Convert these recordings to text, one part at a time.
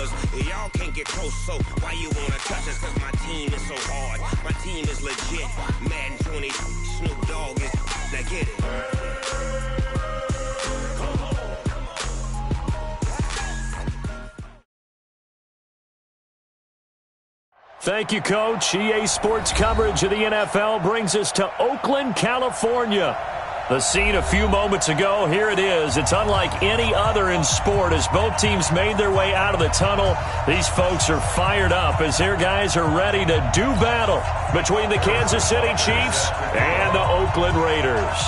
brothers. Y'all can't get close, so why you wanna touch us? Cause my team is so hard. My team is legit. Madden 20, Snoop Dogg is. Now get it. Thank you, Coach. EA Sports coverage of the NFL brings us to Oakland, California. The scene a few moments ago, here it is. It's unlike any other in sport as both teams made their way out of the tunnel. These folks are fired up as their guys are ready to do battle between the Kansas City Chiefs and the Oakland Raiders.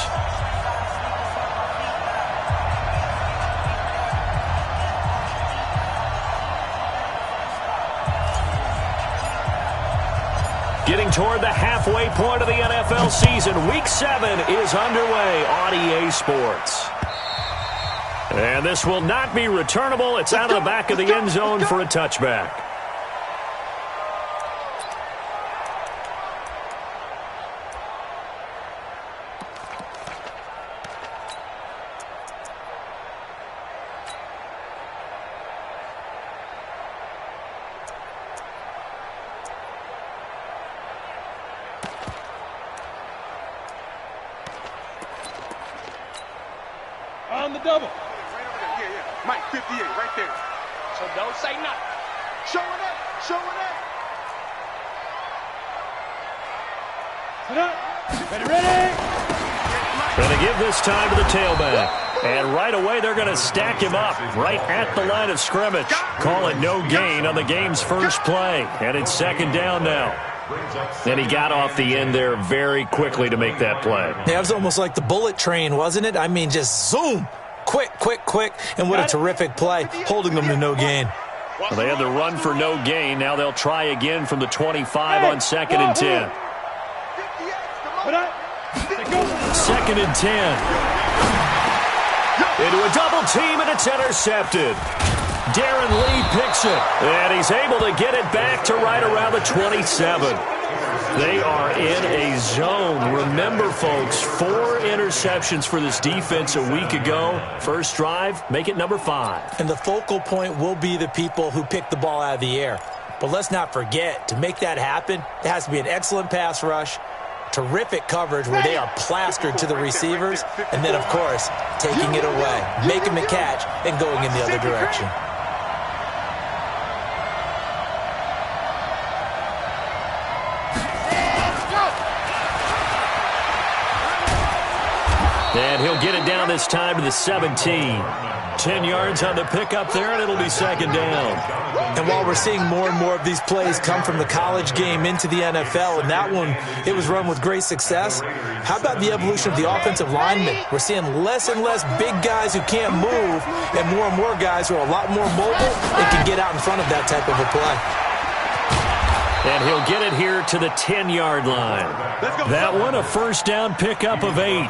Getting toward the halfway point of the NFL season. Week 7 is underway on EA Sports. And this will not be returnable. It's out of the back of the end zone for a touchback. On the double. Right over there. Yeah. Mike, 58, right there. So don't say nothing. Showing up. Showing up. Ready. Going to give this time to the tailback. And right away, they're going to stack him up right at the line of scrimmage. Call it no gain on the game's first play. And it's second down now. And he got off the end there very quickly to make that play. Yeah, it was almost like the bullet train, wasn't it? I mean, just zoom. Quick. And what a terrific play, holding them to no gain. Well, they had the run for no gain. Now they'll try again from the 25 on 2nd and 10. 2nd and 10. Into a double team, and it's intercepted. Darren Lee picks it, and he's able to get it back to right around the 27. They are in a zone. Remember, folks, 4 interceptions for this defense a week ago. First drive, make it number 5. And the focal point will be the people who pick the ball out of the air. But let's not forget, to make that happen, it has to be an excellent pass rush, terrific coverage where they are plastered to the receivers, and then, of course, taking it away, making the catch, and going in the other direction. And he'll get it down this time to the 17. 10 yards on the pickup there, and it'll be second down. And while we're seeing more and more of these plays come from the college game into the NFL, and that one, it was run with great success, how about the evolution of the offensive linemen? We're seeing less and less big guys who can't move, and more guys who are a lot more mobile and can get out in front of that type of a play. And he'll get it here to the 10-yard line. That one, a first down pickup of 8.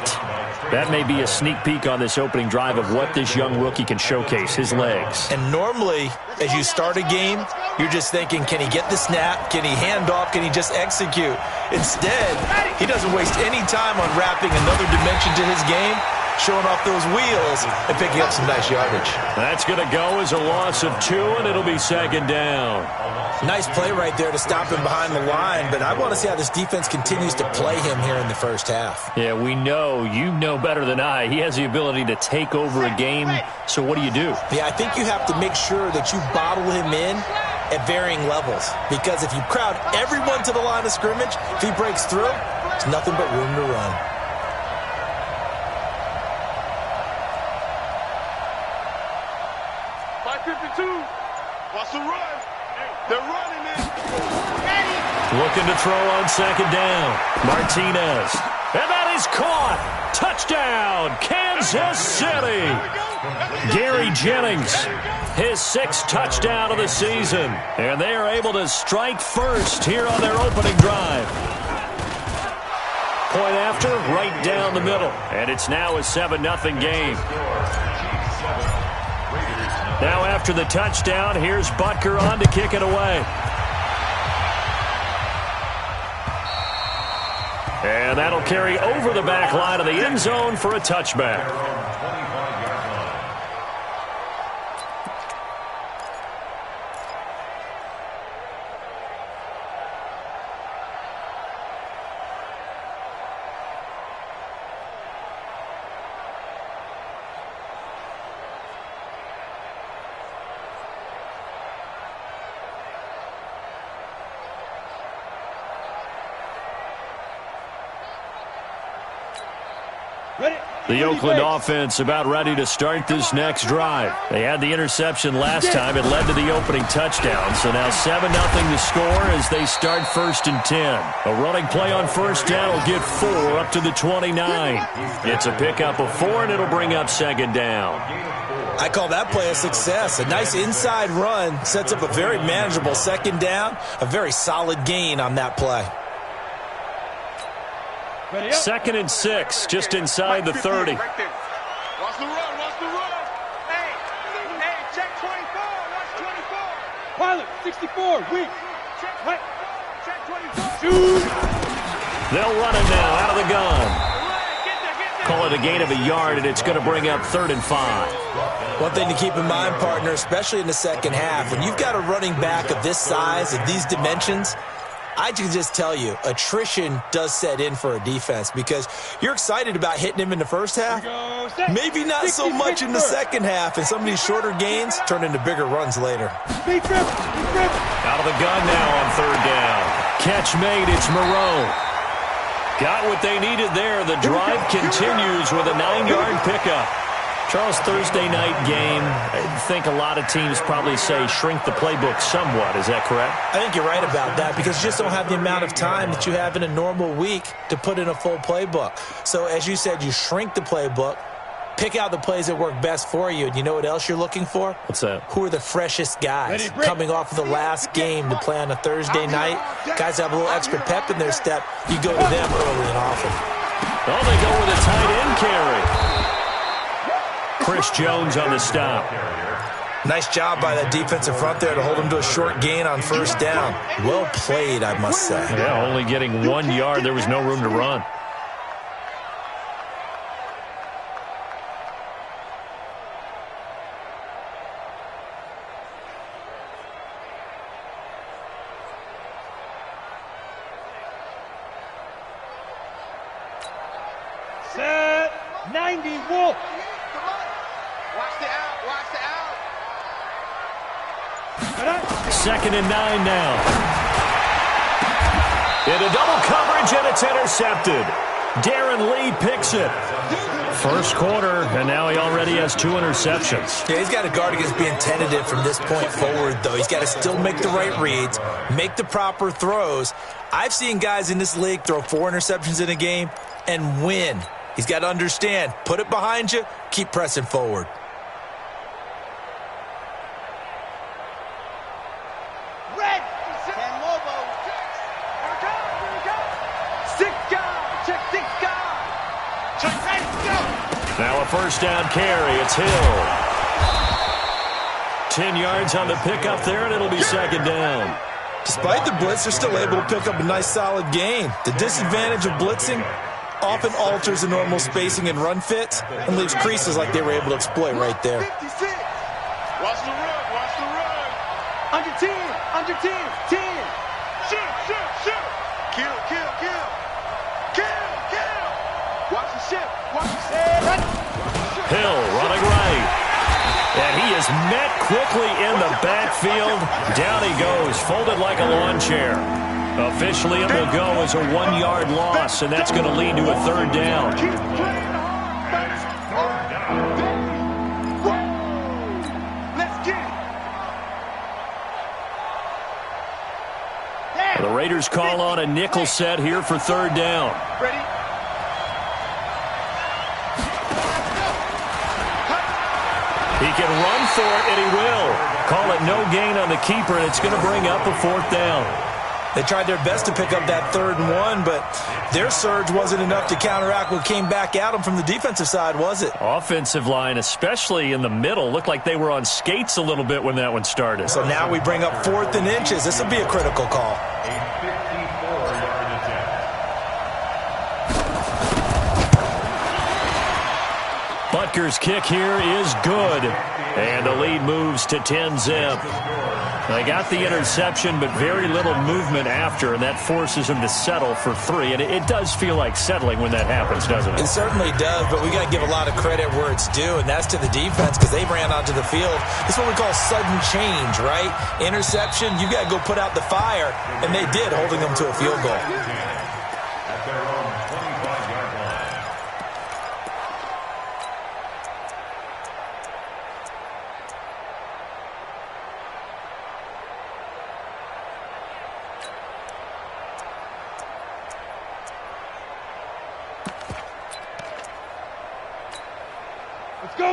That may be a sneak peek on this opening drive of what this young rookie can showcase, his legs. And normally, as you start a game, you're just thinking, can he get the snap? Can he hand off? Can he just execute? Instead, he doesn't waste any time unwrapping another dimension to his game, showing off those wheels and picking up some nice yardage. That's going to go as a loss of 2, and it'll be second down. Nice play right there to stop him behind the line, but I want to see how this defense continues to play him here in the first half. Yeah, we know, you know better than I, he has the ability to take over a game, so what do you do? Yeah, I think you have to make sure that you bottle him in at varying levels, because if you crowd everyone to the line of scrimmage, if he breaks through, it's nothing but room to run. What's the run? They're running it. Looking to throw on second down. Martinez. And that is caught. Touchdown, Kansas City. Gary Jennings, his 6th touchdown of the season. And they are able to strike first here on their opening drive. Point after, right down the middle. And it's now a 7-0 game. Now after the touchdown, here's Butker on to kick it away. And that'll carry over the back line of the end zone for a touchback. The Oakland offense about ready to start this next drive. They had the interception last time. It led to the opening touchdown. So now 7-0 to score as they start 1st and 10. A running play on 1st down will get 4 up to the 29. It's a pickup of 4, and it'll bring up 2nd down. I call that play a success. A nice inside run sets up a very manageable 2nd down. A very solid gain on that play. 2nd and 6, just inside the 30. Watch the run, watch the run. Hey, check 24, watch 24. Pilot, 64, weak. Check 24. Shoot. They'll run it now out of the gun. Call it a gain of a yard, and it's going to bring up 3rd and 5. One thing to keep in mind, partner, especially in the second half, when you've got a running back of this size, of these dimensions, I can just tell you, attrition does set in for a defense because you're excited about hitting him in the first half. Maybe not so much in the second half, and some of these shorter gains turn into bigger runs later. Out of the gun now on 3rd down. Catch made, it's Moreau. Got what they needed there. The drive continues with a 9-yard pickup. Charles, Thursday night game, I think a lot of teams probably say shrink the playbook somewhat. Is that correct? I think you're right about that because you just don't have the amount of time that you have in a normal week to put in a full playbook. So as you said, you shrink the playbook, pick out the plays that work best for you. And you know what else you're looking for? What's that? Who are the freshest guys coming off of the last game to play on a Thursday night? Guys have a little extra pep in their step. You go to them early and often. Oh, they go with a tight end carry. Chris Jones on the stop. Nice job by that defensive front there to hold him to a short gain on 1st down. Well played, I must say. Yeah, only getting 1 yard. There was no room to run. Set 90, Wolf. Watch the out, watch the out. 2nd and 9 now. Into double coverage, and it's intercepted. Darren Lee picks it. First quarter, and now he already has 2 interceptions. Yeah, he's got to guard against being tentative from this point forward, though. He's got to still make the right reads, make the proper throws. I've seen guys in this league throw 4 interceptions in a game and win. He's got to understand, put it behind you, keep pressing forward. Now a 1st down carry. It's Hill. 10 yards on the pickup there, and it'll be 2nd down. Despite the blitz, they're still able to pick up a nice solid gain. The disadvantage of blitzing often alters the normal spacing and run fits and leaves creases like they were able to exploit right there. Watch the run, watch the run. Under 10, 10. Shoot. Kill. Watch the shift, watch the shift. Hill running right. And he is met quickly in the backfield. Down he goes, folded like a lawn chair. Officially, it will go as a 1-yard loss, and that's going to lead to a 3rd down. The Raiders call on a nickel set here for 3rd down. Ready? He can run for it, and he will. Call it no gain on the keeper, and it's going to bring up a 4th down. They tried their best to pick up that 3rd and 1, but their surge wasn't enough to counteract what came back at them from the defensive side, was it? Offensive line, especially in the middle, looked like they were on skates a little bit when that one started. So now we bring up 4th and inches. This will be a critical call. Butker's kick here is good, and the lead moves to 10-zip. They got the interception, but very little movement after, and that forces them to settle for 3. And it does feel like settling when that happens, doesn't it? It certainly does, but we got to give a lot of credit where it's due, and that's to the defense because they ran onto the field. It's what we call sudden change, right? Interception, you got to go put out the fire, and they did, holding them to a field goal.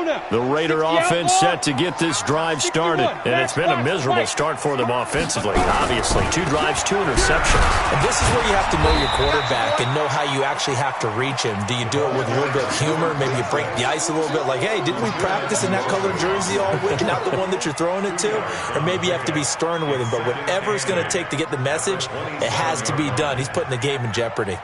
The Raider offense set to get this drive started, and it's been a miserable start for them offensively. Obviously, 2 drives, 2 interceptions. And this is where you have to know your quarterback and know how you actually have to reach him. Do you do it with a little bit of humor? Maybe you break the ice a little bit, like, hey, didn't we practice in that colored jersey all week, not the one that you're throwing it to? Or maybe you have to be stern with him. But whatever it's going to take to get the message, it has to be done. He's putting the game in jeopardy.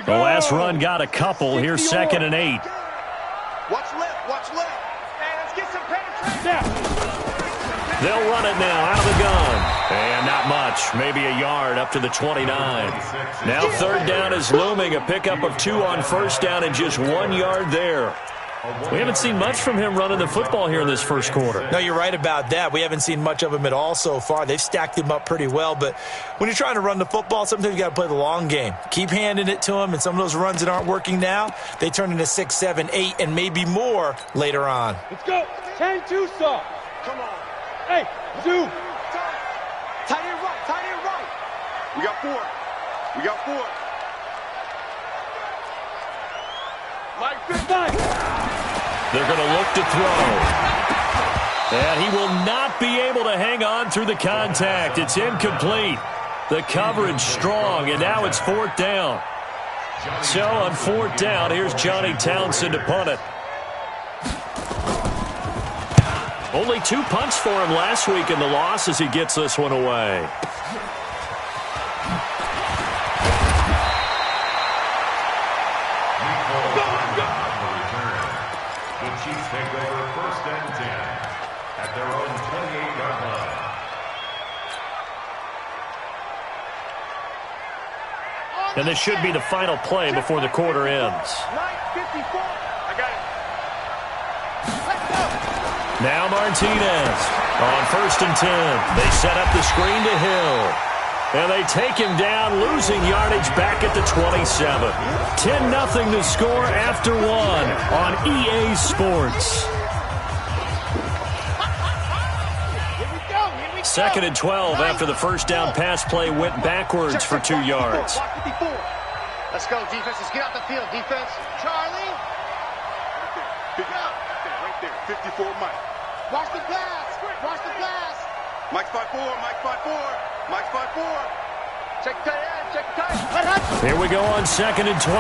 The last run got a couple. Here's 2nd and 8. Watch left, watch left. Hey, let's get some penetration. They'll run it now out of the gun. And not much. Maybe a yard up to the 29. Now 3rd down is looming. A pickup of 2 on 1st down and just 1 yard there. We haven't seen much from him running the football here in this first quarter. No, you're right about that. We haven't seen much of him at all so far. They've stacked him up pretty well, but when you're trying to run the football, sometimes you got to play the long game. Keep handing it to him, and some of those runs that aren't working now, they turn into 6, 7, 8, and maybe more later on. Let's go. 10-2 soft. Come on. Hey, zoom. Tight end right, tight end right. We got 4. We got 4. Like this. They're going to look to throw. And he will not be able to hang on through the contact. It's incomplete. The coverage strong, and now it's 4th down. So on 4th down, here's Johnny Townsend to punt it. Only 2 punts for him last week in the loss as he gets this one away. And this should be the final play before the quarter ends. I got it. Now Martinez on 1st and 10. They set up the screen to Hill. And they take him down, losing yardage back at the 27. 10-0 to score after 1 on EA Sports. 2nd and 12 after the first down pass play went backwards for 2 yards. Let's go, defense. Let's get out the field, defense. Charlie. Right there. 54, Mike. Watch the pass. Watch the pass. Mike's 5-4. Mike's 5-4. Mike's 5-4. Check tight end. Check tight end. Here we go on 2nd and 12.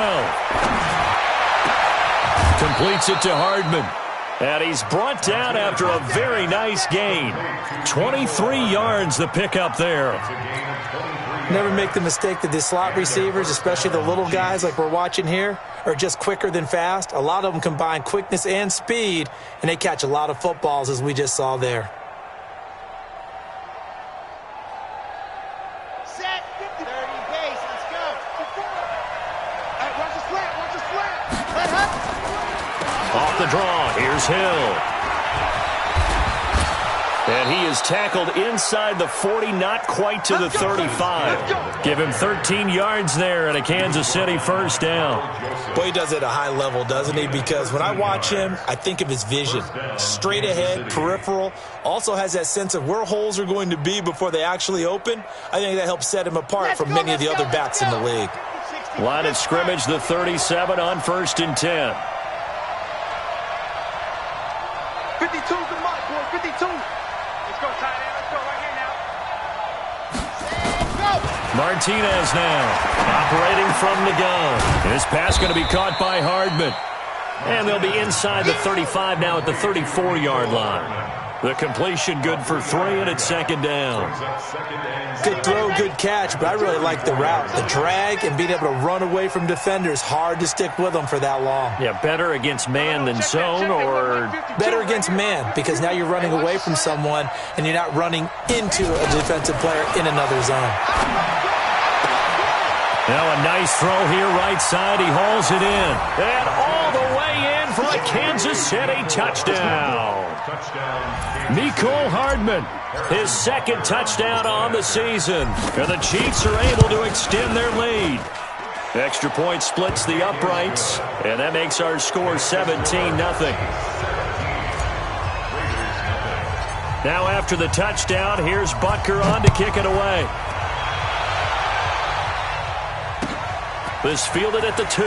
Completes it to Hardman. And he's brought down after a very nice gain. 23 yards the pickup there. Never make the mistake that the slot receivers, especially the little guys like we're watching here, are just quicker than fast. A lot of them combine quickness and speed, and they catch a lot of footballs, as we just saw there. Set. 30 base. Let's go. All right, watch the slant. Watch the slant. Off the draw, here's Hill. And he is tackled inside the 40, not quite to the 35. Give him 13 yards there and a Kansas City first down. Boy, he does it at a high level, doesn't he? Because when I watch him, I think of his vision. Straight ahead, peripheral. Also has that sense of where holes are going to be before they actually open. I think that helps set him apart from many of the other backs in the league. Line of scrimmage, the 37 on 1st and 10. 52's the mark, boy. 52. Let's go, tight end. Let's go right here now. Go. Martinez now, operating from the gun. This pass going to be caught by Hardman. And they'll be inside the 35 now at the 34-yard line. The completion good for 3, and it's 2nd down. Good throw, good catch, but I really like the route. The drag and being able to run away from defenders, hard to stick with them for that long. Yeah, better against man than zone, or better against man, because now you're running away from someone and you're not running into a defensive player in another zone. Now a nice throw here right side. He hauls it in. And all the way in for a Kansas City touchdown. Mecole Hardman, his 2nd touchdown on the season. And the Chiefs are able to extend their lead. Extra point splits the uprights, and that makes our score 17-0. Now after the touchdown, here's Butker on to kick it away. This fielded at the 2.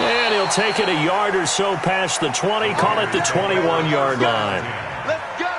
And he'll take it a yard or so past the 20, call it the 21-yard line. Let's go!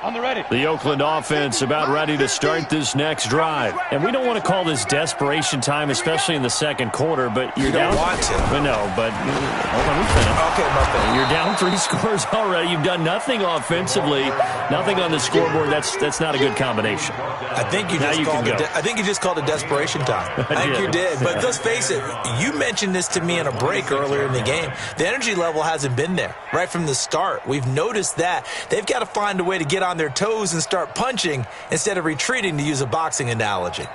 On the ready. The Oakland offense about ready to start this next drive. And we don't want to call this desperation time, especially in the second quarter, but you're down. You don't want to. But no, but hold on, we finish. Okay, my bad. You're down 3 scores already. You've done nothing offensively, nothing on the scoreboard. That's not a good combination. I think you just called it desperation time. I think you did. But let's face it, you mentioned this to me in a break earlier in the game. The energy level hasn't been there right from the start. We've noticed that. They've got to find a way to get on their toes and start punching instead of retreating, to use a boxing analogy.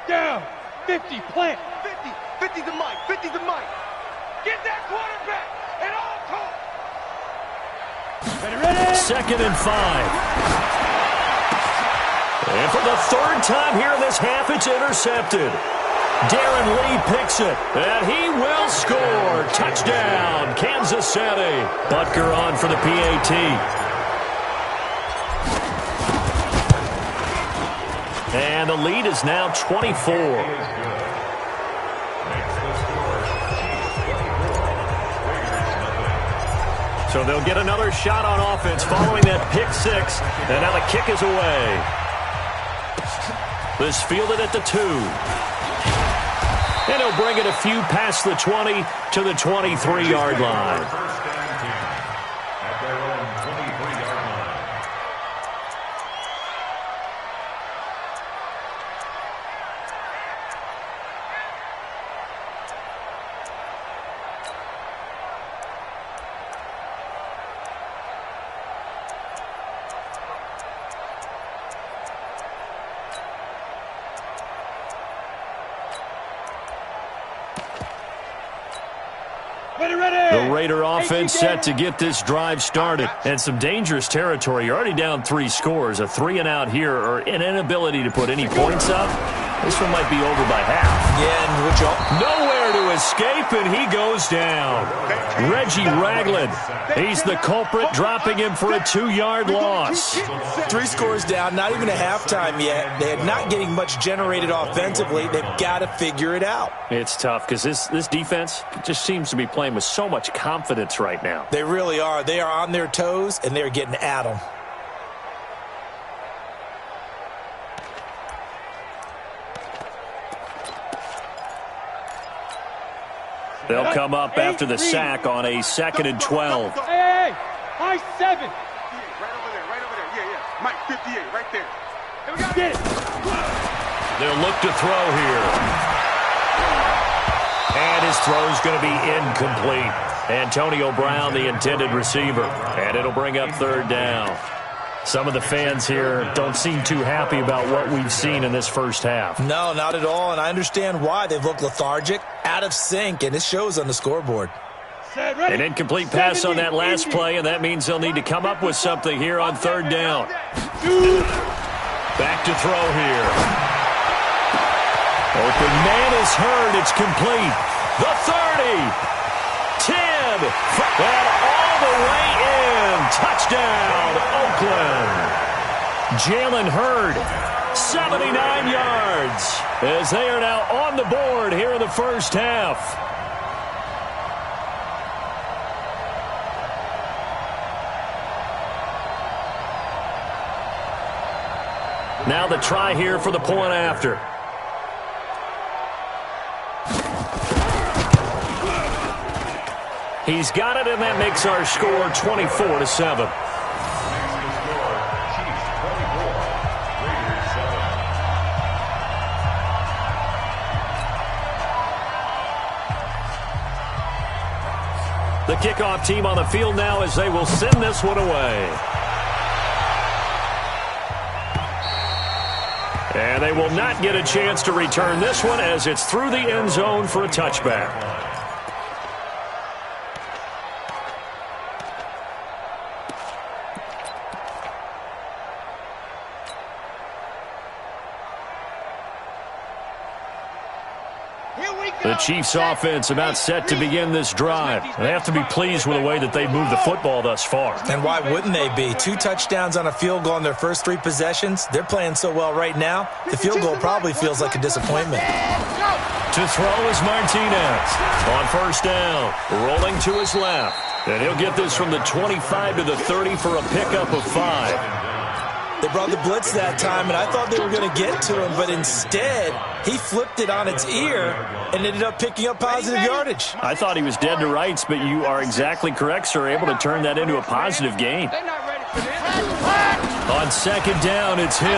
Down. 50. Plant. 50 to Mike. 50 to Mike. Get that quarterback at all costs. Ready. 2nd and 5. And for the 3rd time here in this half, it's intercepted. Darren Lee picks it, and he will score. Touchdown, Kansas City. Butker on for the PAT. And the lead is now 24. So they'll get another shot on offense following that pick 6. And now the kick is away. This fielded at the 2. And he'll bring it a few past the 20 to the 23-yard line. The Raider offense set to get this drive started. And some dangerous territory. You're already down 3 scores. A 3-and-out here, or an inability to put any points up. This one might be over by half. Yeah, and nowhere to escape, and he goes down. Reggie Ragland. He's the culprit, dropping him for a 2-yard loss. 3 scores down, not even a halftime yet. They're not getting much generated offensively. They've got to figure it out. It's tough because this defense just seems to be playing with so much confidence right now. They really are. They are on their toes, and they're getting at them. They'll come up after the sack on a 2nd and 12. Hey, high 7. Right over there. Yeah. Mike, 58, right there. Here we go. Get it. They'll look to throw here. And his throw's going to be incomplete. Antonio Brown, the intended receiver. And it'll bring up 3rd down. Some of the fans here don't seem too happy about what we've seen in this first half. No, not at all, and I understand why. They've looked lethargic, out of sync, and it shows on the scoreboard. An incomplete pass on that last play, and that means they'll need to come up with something here on 3rd down. Back to throw here. Open man is heard. It's complete. The 30. 10. And all the way in. Touchdown, Oakland. Jalen Hurd, 79 yards, as they are now on the board here in the first half. Now the try here for the point after. He's got it, and that makes our score 24-7. The kickoff team on the field now as they will send this one away. And they will not get a chance to return this one as it's through the end zone for a touchback. The Chiefs offense about set to begin this drive. They have to be pleased with the way that they've moved the football thus far. And why wouldn't they be? 2 touchdowns on a field goal in their first 3 possessions. They're playing so well right now, the field goal probably feels like a disappointment. To throw is Martinez. On first down, rolling to his left. And he'll get this from the 25 to the 30 for a pickup of 5. They brought the blitz that time, and I thought they were going to get to him, but instead, he flipped it on its ear and ended up picking up positive yardage. I thought he was dead to rights, but you are exactly correct, sir, able to turn that into a positive gain. On second down, it's Hill.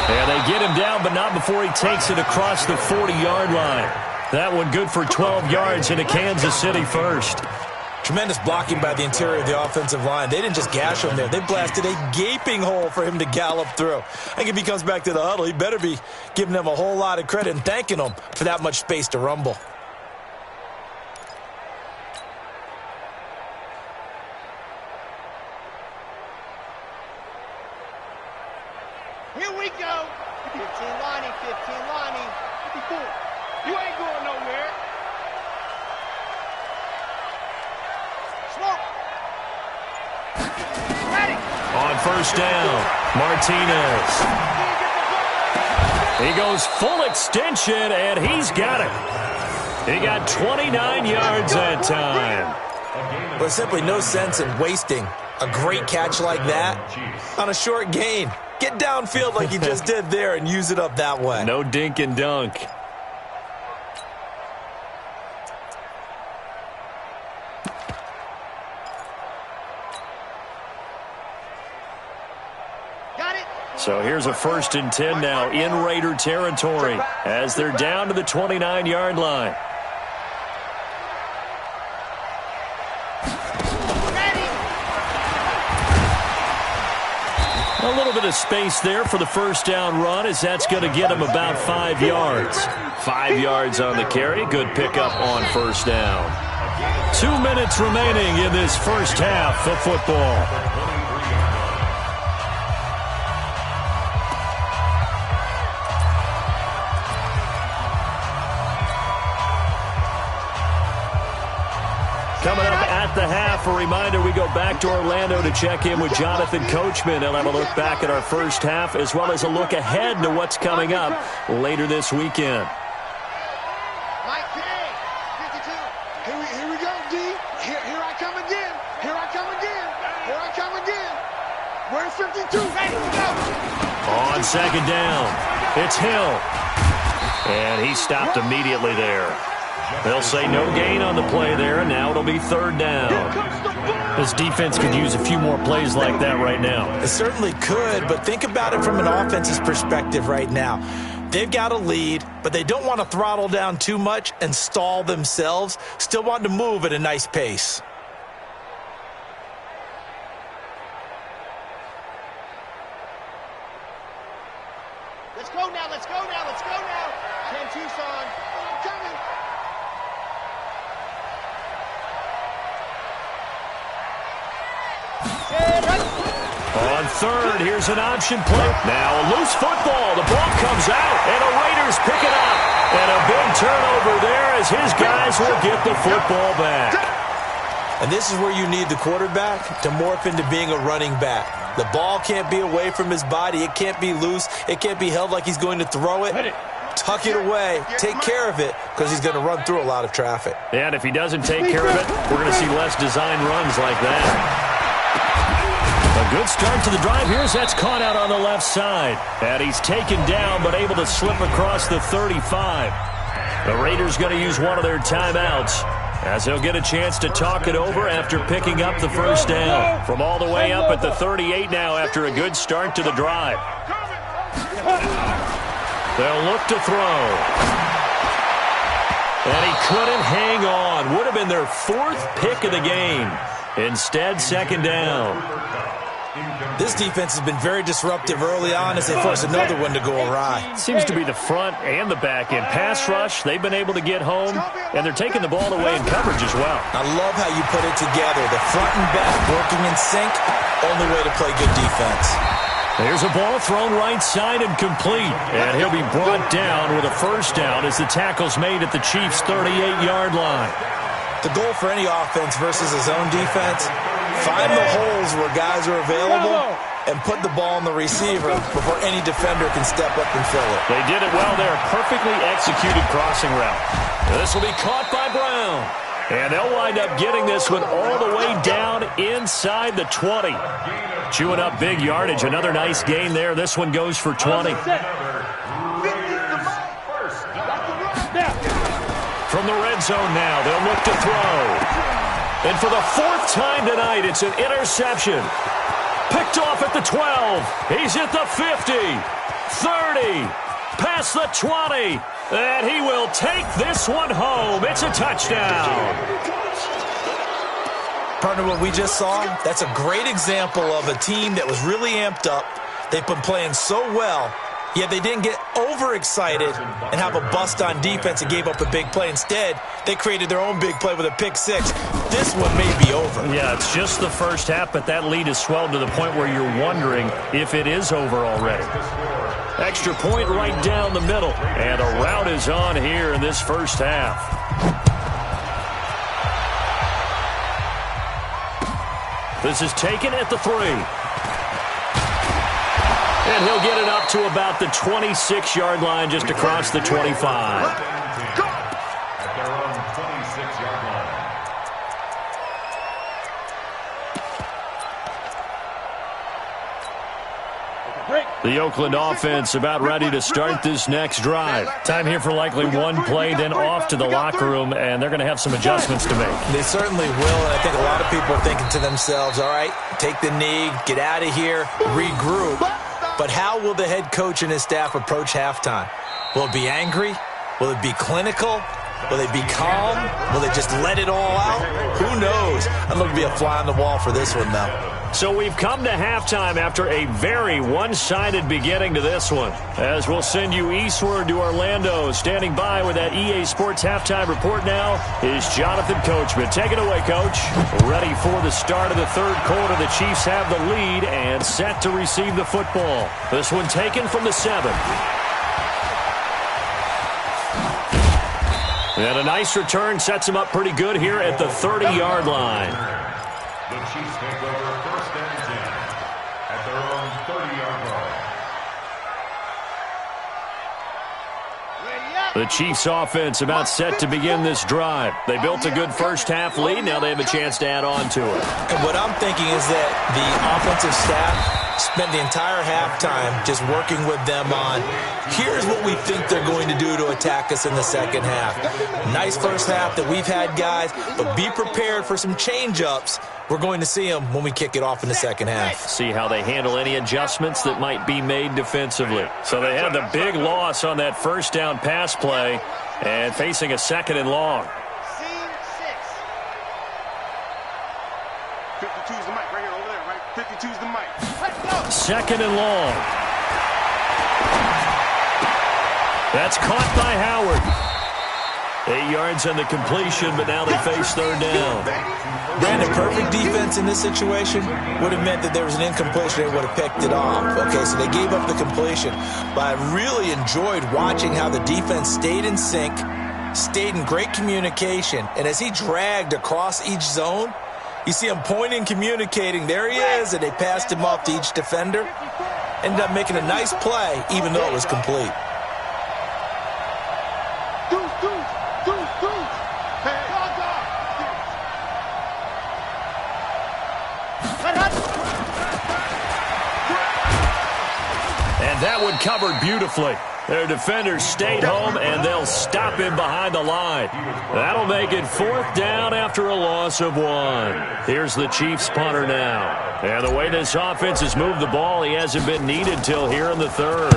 And they get him down, but not before he takes it across the 40-yard line. That one good for 12 yards into Kansas City first. Tremendous blocking by the interior of the offensive line. They didn't just gash him there. They blasted a gaping hole for him to gallop through. I think if he comes back to the huddle, he better be giving them a whole lot of credit and thanking them for that much space to rumble. Here we go. 15 Lonnie, 15 Lonnie. 54. You ain't going nowhere. Smoke. Ready. On first down, Martinez. He goes full extension, and he's got it. He got 29 yards that time. There's simply no sense in wasting a great catch like that on a short gain. Get downfield like you just did there and use it up that way. No dink and dunk. Got it. So here's a 1st and 10 now in Raider territory as they're down to the 29-yard line. A little bit of space there for the first down run as that's going to get him about 5 yards. 5 yards on the carry. Good pickup on first down. 2 minutes remaining in this first half of football. Coming up at the half, a reminder, we go back to Orlando to check in with Jonathan Coachman. He'll have a look back at our first half as well as a look ahead to what's coming up later this weekend. Mike K, 52. Here we go, D. Here I come again. Here I come again. Here I come again. We're in 52. Ready to go. On second down, it's Hill. And he stopped immediately there. They'll say no gain on the play there, and now it'll be 3rd down. This defense could use a few more plays like that right now. It certainly could, but think about it from an offense's perspective right now. They've got a lead, but they don't want to throttle down too much and stall themselves. Still want to move at a nice pace. Let's go now. Let's go now. Let's go now. Ken Tucson. I'm coming. On 3rd, here's an option play. Now a loose football. The ball comes out, and the Raiders pick it up. And a big turnover there as his guys will get the football back. And this is where you need the quarterback to morph into being a running back. The ball can't be away from his body. It can't be loose. It can't be held like he's going to throw it. Tuck it away. Take care of it because he's going to run through a lot of traffic. And if he doesn't take care of it, we're going to see less design runs like that. A good start to the drive here as that's caught out on the left side. And he's taken down but able to slip across the 35. The Raiders going to use one of their timeouts as they'll get a chance to talk it over after picking up the first down. From all the way up at the 38 now after a good start to the drive. They'll look to throw. And he couldn't hang on. Would have been their 4th pick of the game. Instead, 2nd down. This defense has been very disruptive early on as they force another one to go awry. Seems to be the front and the back end. Pass rush, they've been able to get home, and they're taking the ball away in coverage as well. I love how you put it together. The front and back working in sync, only way to play good defense. There's a ball thrown right side and complete. And he'll be brought down with a first down as the tackle's made at the Chiefs' 38-yard line. The goal for any offense versus a zone defense, find the holes where guys are available and put the ball on the receiver before any defender can step up and fill it. They did it well there. Perfectly executed crossing route. This will be caught by Brown. And they'll wind up getting this one all the way down inside the 20. Chewing up big yardage. Another nice gain there. This one goes for 20. From the red zone now, they'll look to throw. And for the fourth time tonight, it's an interception. Picked off at the 12. He's at the 50, 30, past the 20. And he will take this one home. It's a touchdown. Partner, what we just saw, that's a great example of a team that was really amped up. They've been playing so well, yet they didn't get overexcited and have a bust on defense and gave up a big play. Instead, they created their own big play with a pick six. This one may be over. Yeah, it's just the first half, but that lead has swelled to the point where you're wondering if it is over already. Extra point right down the middle. And a rout is on here in this first half. This is taken at the 3. And he'll get it up to about the 26-yard line, just across the 25. The Oakland offense about ready to start this next drive. Time here for likely one play, then off to the locker room, and they're going to have some adjustments to make. They certainly will, and I think a lot of people are thinking to themselves, all right, take the knee, get out of here, regroup. But how will the head coach and his staff approach halftime? Will it be angry? Will it be clinical? Will they be calm? Will they just let it all out? Who knows? I'd love to be a fly on the wall for this one, though. So we've come to halftime after a very one-sided beginning to this one. As we'll send you eastward to Orlando. Standing by with that EA Sports halftime report now is Jonathan Coachman. Take it away, Coach. Ready for the start of the third quarter. The Chiefs have the lead and set to receive the football. This one taken from the 7. And a nice return sets him up pretty good here at the 30-yard line. The Chiefs take over first and 10 at their own 30-yard line. The Chiefs offense about set to begin this drive. They built a good first half lead. Now they have a chance to add on to it. And what I'm thinking is that the offensive staff spent the entire halftime just working with them on, here's what we think they're going to do to attack us in the second half. Nice first half that we've had, guys, but be prepared for some change-ups. We're going to see them when we kick it off in the second half. See how they handle any adjustments that might be made defensively. So they had the big loss on that first down pass play and facing a second and long. 52's the mic right here over there, right? 52's the mic. Second and long. That's caught by Howard. 8 yards on the completion, but now they face third down. Brandon, perfect defense in this situation would have meant that there was an incompletion. They would have picked it off. Okay, so they gave up the completion. But I really enjoyed watching how the defense stayed in sync, stayed in great communication. And as he dragged across each zone, you see him pointing, communicating. There he is, and they passed him off to each defender. Ended up making a nice play, even though it was complete. And that one covered beautifully. Their defenders stayed home, and they'll stop him behind the line. That'll make it fourth down after a loss of 1. Here's the Chiefs punter now. And the way this offense has moved the ball, he hasn't been needed till here in the third.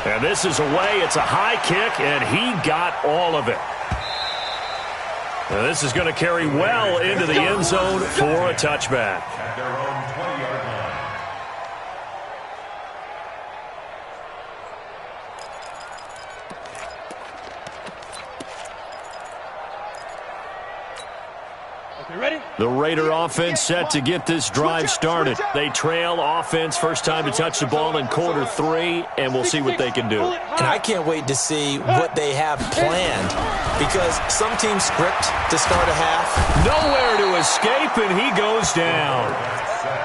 And this is away. It's a high kick, and he got all of it. And this is going to carry well into the end zone for a touchback. At their own 20-yard line. You ready? The Raider offense set to get this drive started. They trail offense first time to touch the ball in quarter 3, and we'll see what they can do. And I can't wait to see what they have planned, because some teams script to start a half. Nowhere to escape, and he goes down.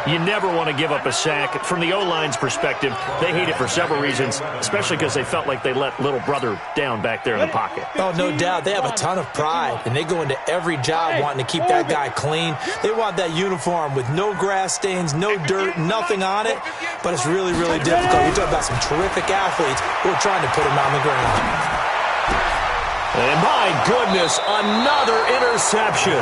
You never want to give up a sack. From the O-line's perspective, they hate it for several reasons, especially because they felt like they let little brother down back there in the pocket. Oh, no doubt. They have a ton of pride, and they go into every job wanting to keep that guy clean. They want that uniform with no grass stains, no dirt, nothing on it, but it's really, really difficult. You're talking about some terrific athletes who are trying to put him on the ground. And my goodness, another interception.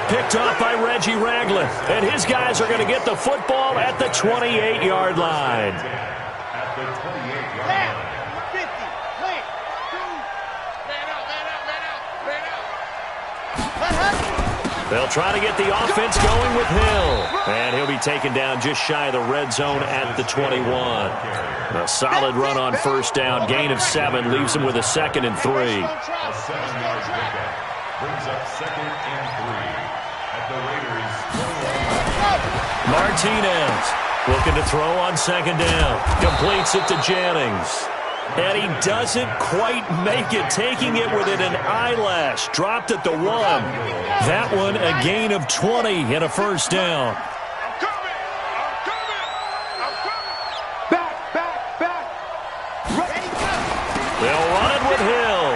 Picked off by Reggie Ragland. And his guys are going to get the football at the 28-yard line. At the 28-yard line. They'll try to get the offense going with Hill. And he'll be taken down just shy of the red zone at the 21. A solid run on first down. Gain of 7 leaves him with a 2nd and 3. A 7-yard pickup brings up 2nd and 3. At the Raiders' 21. Martinez looking to throw on 2nd down. Completes it to Jennings. And he doesn't quite make it, taking it within an eyelash. Dropped at the 1. That one a gain of 20 and a first down. Back. They'll run it with Hill.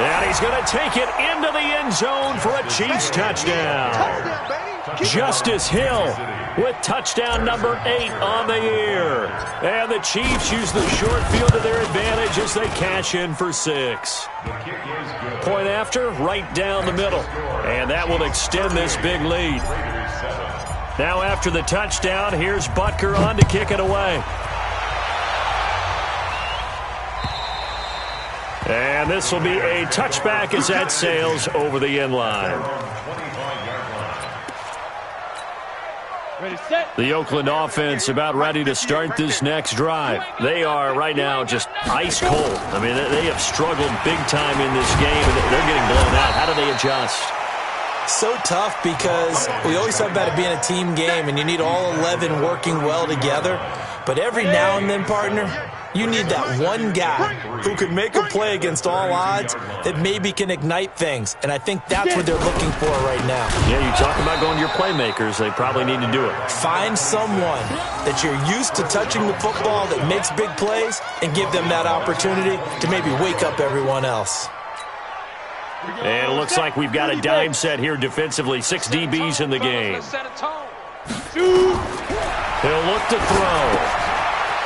And he's going to take it into the end zone for a Chiefs touchdown. Justice Hill with touchdown number 8 on the year. And the Chiefs use the short field to their advantage as they cash in for 6. Point after, right down the middle. And that will extend this big lead. Now after the touchdown, here's Butker on to kick it away. And this will be a touchback as that sails over the end line. The Oakland offense about ready to start this next drive. They are right now just ice cold. I mean, they have struggled big time in this game, and they're getting blown out. How do they adjust? So tough, because we always talk about it being a team game, and you need all 11 working well together. But every now and then, partner, you need that one guy who can make a play against all odds that maybe can ignite things. And I think that's what they're looking for right now. Yeah, you talk about going to your playmakers. They probably need to do it. Find someone that you're used to touching the football that makes big plays and give them that opportunity to maybe wake up everyone else. And it looks like we've got a dime set here defensively. 6 DBs in the game. He'll look to throw.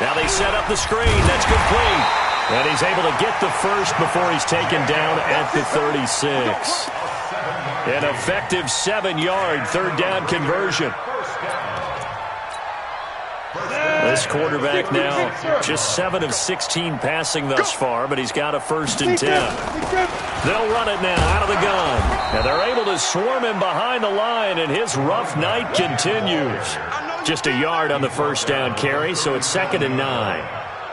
Now they set up the screen. That's complete. And he's able to get the first before he's taken down at the 36. An effective 7-yard third down conversion. This quarterback now just 7 of 16 passing thus far, but he's got a 1st and 10. They'll run it now out of the gun. And they're able to swarm him behind the line, and his rough night continues. Just a yard on the first down carry, so it's 2nd and 9.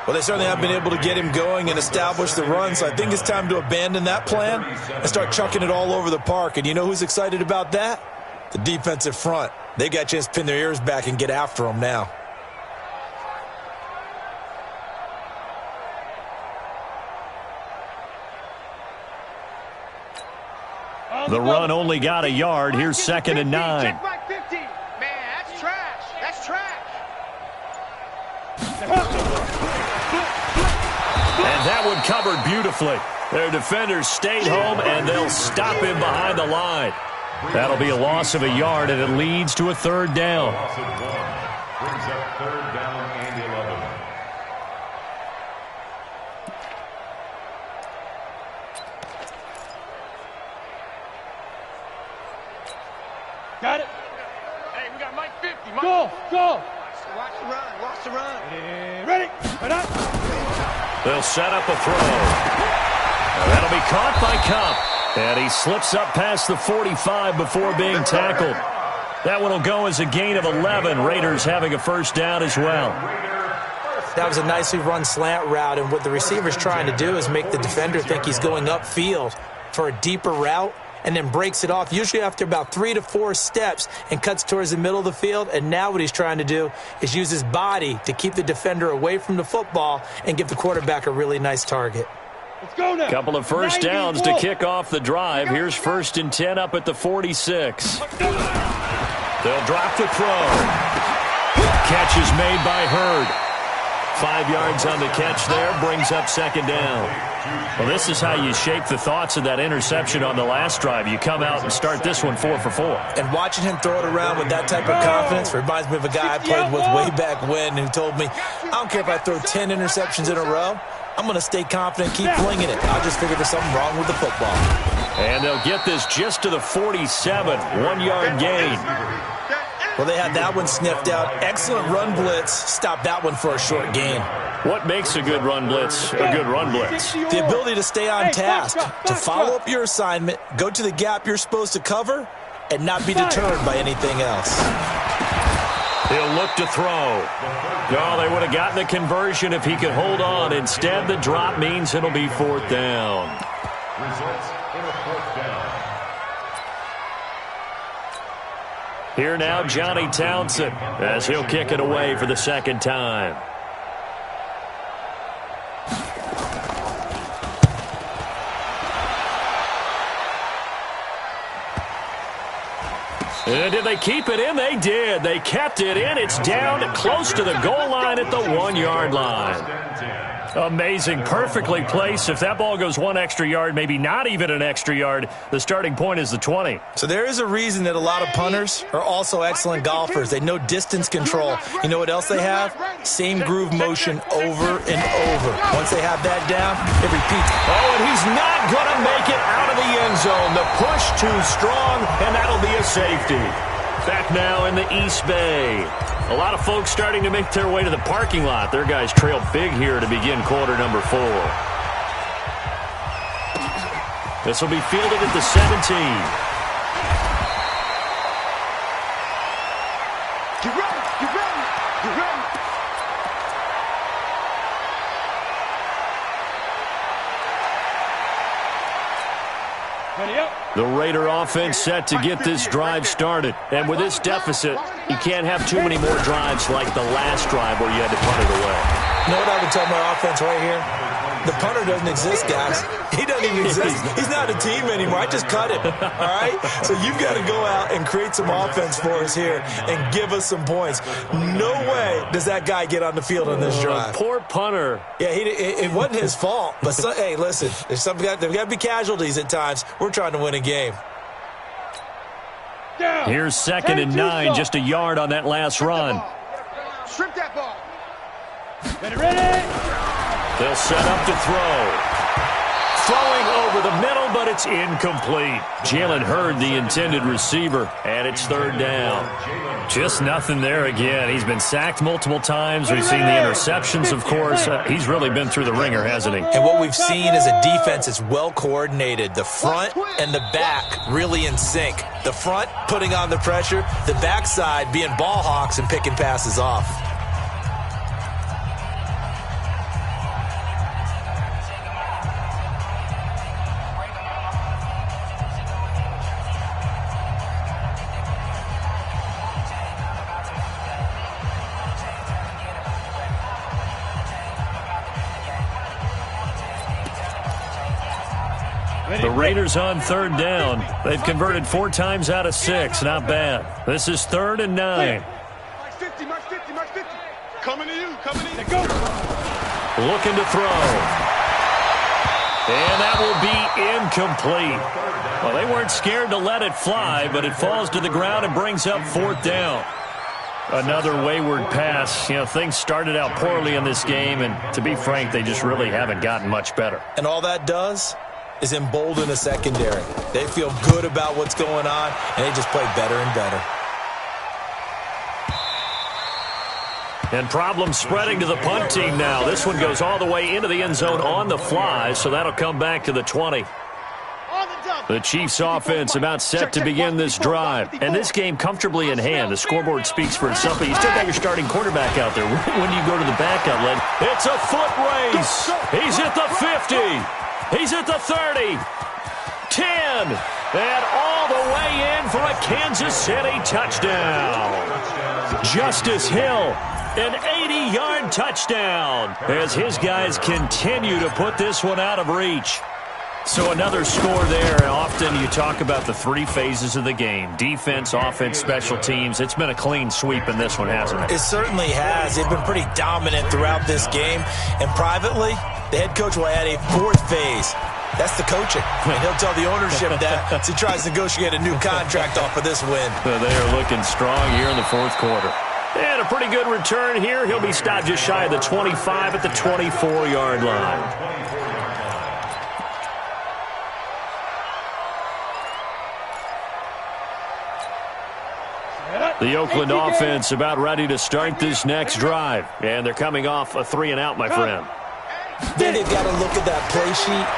Well, they certainly have been able to get him going and establish the run, so I think it's time to abandon that plan and start chucking it all over the park. And you know who's excited about that? The defensive front. They got a chance to pin their ears back and get after him now. The run only got a yard. Here's 2nd and 9. Man, that's trash. That's trash. And that one covered beautifully. Their defenders stayed home, and they'll stop him behind the line. That'll be a loss of a yard, and it leads to a 3rd down. Loss of 1 brings up 3rd down and 11. Got it. Hey, we got Mike 50. Mike. Go. Watch the run. Ready. They'll set up a throw. That'll be caught by Kupp. And he slips up past the 45 before being tackled. That one will go as a gain of 11. Raiders having a 1st down as well. That was a nicely run slant route, and what the receiver's trying to do is make the defender think he's going upfield for a deeper route, and then breaks it off, usually after about 3 to 4 steps, and cuts towards the middle of the field. And now what he's trying to do is use his body to keep the defender away from the football and give the quarterback a really nice target. Let's go now. Couple of first downs to kick off the drive. Here's 1st and 10 up at the 46. They'll drop the throw. Catch is made by Hurd. 5 yards on the catch there, brings up 2nd down. Well, this is how you shape the thoughts of that interception on the last drive. You come out and start this one 4 for 4. And watching him throw it around with that type of confidence reminds me of a guy I played with way back when who told me, I don't care if I throw 10 interceptions in a row, I'm going to stay confident, keep flinging it. I just figured there's something wrong with the football. And they'll get this just to the 47, 1-yard gain. Well, they had that one sniffed out. Excellent run blitz. Stop that one for a short gain. What makes a good run blitz a good run blitz? The ability to stay on task, to follow up your assignment, go to the gap you're supposed to cover, and not be deterred by anything else. He'll look to throw. No, they would have gotten the conversion if he could hold on. Instead, the drop means it'll be 4th down. Results in a 4th down. Here now, Johnny Townsend, as he'll kick it away for the 2nd time. Did they keep it in? They did. They kept it in. It's down close to the goal line at the 1-yard line. Amazing. Perfectly placed. If that ball goes 1 extra yard, maybe not even an extra yard, the starting point is the 20. So there is a reason that a lot of punters are also excellent golfers. They know distance control. You know what else they have? Same groove motion over and over. Once they have that down, it repeats. Oh, and he's not going to make it out of the end zone. The push too strong, and that'll be a safety. Back now in the East Bay. A lot of folks starting to make their way to the parking lot. Their guys trail big here to begin quarter number 4. This will be fielded at the 17. Get ready, get ready, get ready. Ready up. The Raider offense set to get this drive started. And with this deficit, you can't have too many more drives like the last drive where you had to punt it away. You know what I would tell my offense right here? The punter doesn't exist, guys. He doesn't even exist. He's not a team anymore. I just cut him, all right? So you've got to go out and create some offense for us here and give us some points. No way does that guy get on the field on this drive. Poor punter. Yeah, it wasn't his fault. But, hey, listen, there's got to be casualties at times. We're trying to win a game. Here's 2nd and 9, just a yard on that last run. Strip that ball. Ready. They'll set up to throw. Throwing over the middle, but it's incomplete. Jalen Hurd, the intended receiver, and it's 3rd down. Just nothing there again. He's been sacked multiple times. We've seen the interceptions, of course. He's really been through the ringer, hasn't he? And what we've seen is a defense that's well coordinated. The front and the back really in sync. The front putting on the pressure, the backside being ball hawks and picking passes off. The Raiders on 3rd down. They've converted 4 times out of 6. Not bad. This is 3rd and 9. March 50, march 50, march 50. Coming to you, coming to you. Go. Looking to throw. And that will be incomplete. Well, they weren't scared to let it fly, but it falls to the ground and brings up 4th down. Another wayward pass. You know, things started out poorly in this game, and to be frank, they just really haven't gotten much better. And all that does is embolden the secondary. They feel good about what's going on, and they just play better and better. And problems spreading to the punt team now. This one goes all the way into the end zone on the fly, so that'll come back to the 20. The Chiefs offense about set to begin this drive. And this game comfortably in hand. The scoreboard speaks for itself, but you still got your starting quarterback out there. When do you go to the backup, Len? It's a foot race. He's at the 50. He's at the 30. 10. And all the way in for a Kansas City touchdown. Justice Hill, an 80-yard touchdown as his guys continue to put this one out of reach. So another score there. Often you talk about the three phases of the game: defense, offense, special teams. It's been a clean sweep in this one, hasn't it? It certainly has. They've been pretty dominant throughout this game. And privately, the head coach will add a fourth phase. That's the coaching. And he'll tell the ownership that as he tries to negotiate a new contract off of this win. They are looking strong here in the fourth quarter. And a pretty good return here. He'll be stopped just shy of the 25 at the 24-yard line. The Oakland offense about ready to start this next drive. And thee coming off a 3-and-out, my friend. Then they've got to look at that play sheet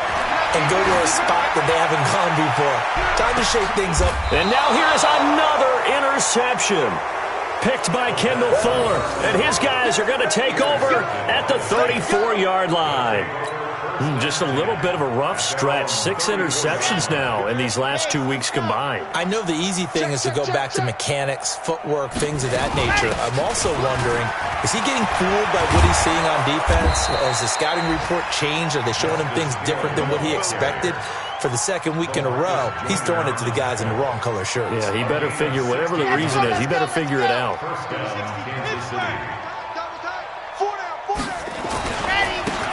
and go to a spot that they haven't gone before. Time to shake things up. And now here is another interception. Picked by Kendall Fuller. And his guys are going to take over at the 34-yard line. Just a little bit of a rough stretch. 6 interceptions now in these last 2 weeks combined. I know the easy thing is to go back to mechanics, footwork, things of that nature. I'm also wondering, is he getting fooled by what he's seeing on defense? Has the scouting report changed? Are they showing him things different than what he expected? For the second week in a row, he's throwing it to the guys in the wrong color shirts. Yeah, he better figure, whatever the reason is, he better figure it out.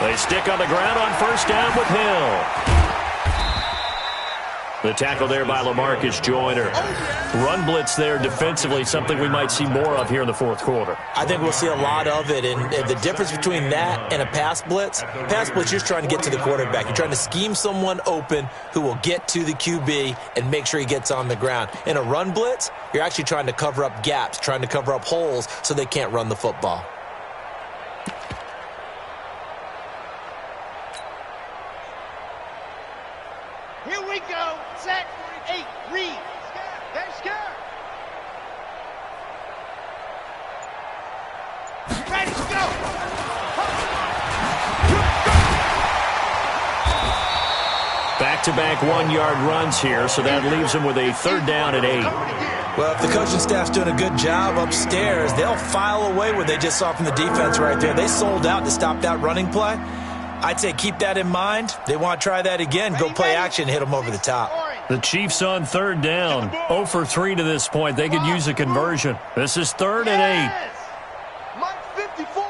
They stick on the ground on first down with Hill. The tackle there by LaMarcus Joyner. Run blitz there defensively, something we might see more of here in the fourth quarter. I think we'll see a lot of it, and the difference between that and a pass blitz, you're just trying to get to the quarterback. You're trying to scheme someone open who will get to the QB and make sure he gets on the ground. In a run blitz, you're actually trying to cover up gaps, trying to cover up holes so they can't run the football. Here we go. Set. 8. Read. They're scared. Ready to go. Back-to-back 1-yard runs here, so that leaves them with a third down at 8. Well, if the coaching staff's doing a good job upstairs, they'll file away what they just saw from the defense right there. They sold out to stop that running play. I'd say keep that in mind. They want to try that again. Go play action, hit them over the top. The Chiefs on third down. 0 for 3 to this point. They could use a conversion. This is 3rd and 8. Mike 54.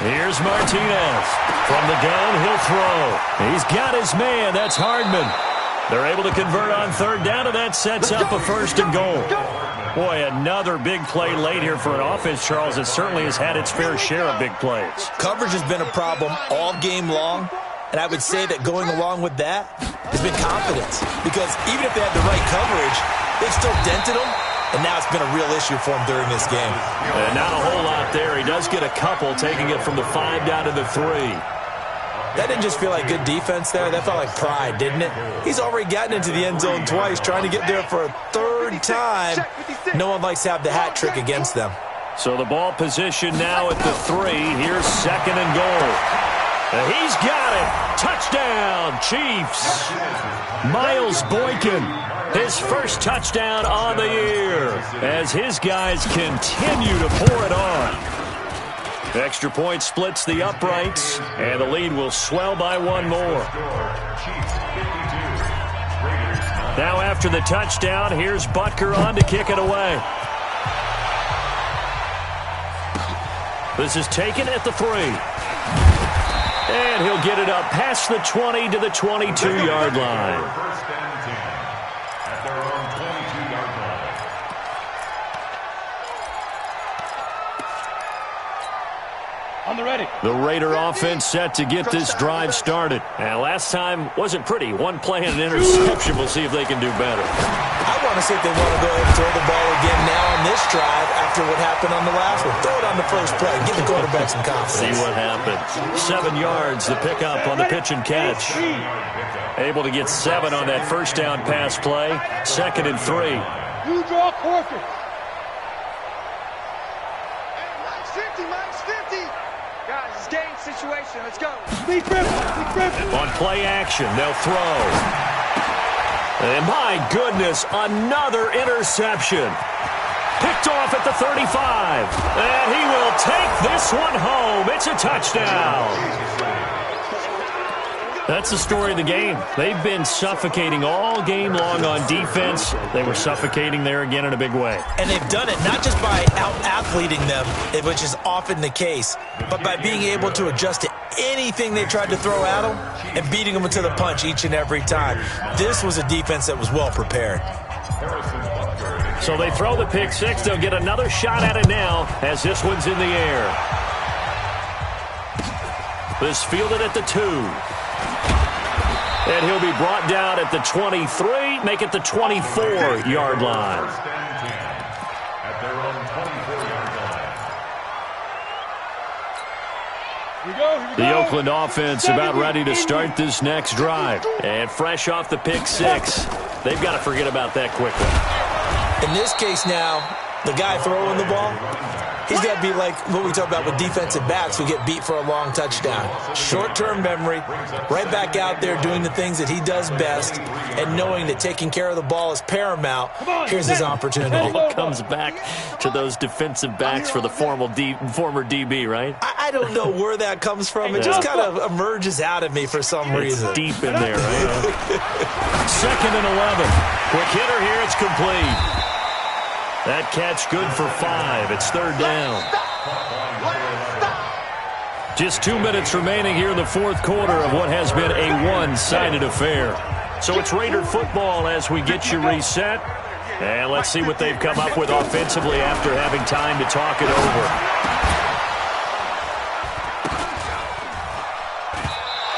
Here's Martinez. From the gun, he'll throw. He's got his man. That's Hardman. They're able to convert on third down, and that sets up a 1st and goal. Boy, another big play late here for an offense, Charles, that certainly has had its fair share of big plays. Coverage has been a problem all game long, and I would say that going along with that has been confidence. Because even if they had the right coverage, they've still dented them, and now it's been a real issue for them during this game. And not a whole lot there. He does get a couple, taking it from the 5 down to the 3. That didn't just feel like good defense there. That felt like pride, didn't it? He's already gotten into the end zone twice, trying to get there for a 3rd time. No one likes to have the hat trick against them. So the ball position now at the 3. Here's 2nd and goal. And he's got it. Touchdown, Chiefs. Miles Boykin, his first touchdown on the year as his guys continue to pour it on. Extra point splits the uprights, and the lead will swell by 1 more. Now after the touchdown, here's Butker on to kick it away. This is taken at the 3. And he'll get it up past the 20 to the 22-yard line. The Raider offense set to get this drive started. And last time wasn't pretty. 1 play and an interception. We'll see if they can do better. I want to see if they want to go ahead and throw the ball again now on this drive after what happened on the last one. Throw it on the first play. Give the quarterback some confidence. See what happens. 7 yards, the pickup on the pitch and catch. Able to get 7 on that first down pass play. 2nd and 3. You draw quarter. Mike's 50, Mike's 50. Guys, it's game situation. Let's go. On play action, they'll throw. And my goodness, another interception. Picked off at the 35. And he will take this one home. It's a touchdown. That's the story of the game. They've been suffocating all game long on defense. They were suffocating there again in a big way. And they've done it not just by out-athleting them, which is often the case, but by being able to adjust to anything they tried to throw at them and beating them to the punch each and every time. This was a defense that was well prepared. So they throw the pick six. They'll get another shot at it now as this one's in the air. This fielded at the 2. And he'll be brought down at the 23, make it the 24-yard line. At their own 24-yard line. The Oakland offense about ready to start this next drive. And fresh off the pick six, they've got to forget about that quickly. In this case now, the guy throwing the ball, he's got to be like what we talk about with defensive backs who get beat for a long touchdown. Short-term memory, right back out there doing the things that he does best, and knowing that taking care of the ball is paramount. Here's his opportunity. It all comes back to those defensive backs for the former DB, right? I don't know where that comes from. It just kind of emerges out of me for some reason. It's deep in there, right? 2nd and 11. Quick hitter here. It's complete. That catch good for 5. It's 3rd down. Just 2 minutes remaining here in the 4th quarter of what has been a one-sided affair. So it's Raider football as we get you reset. And let's see what they've come up with offensively after having time to talk it over.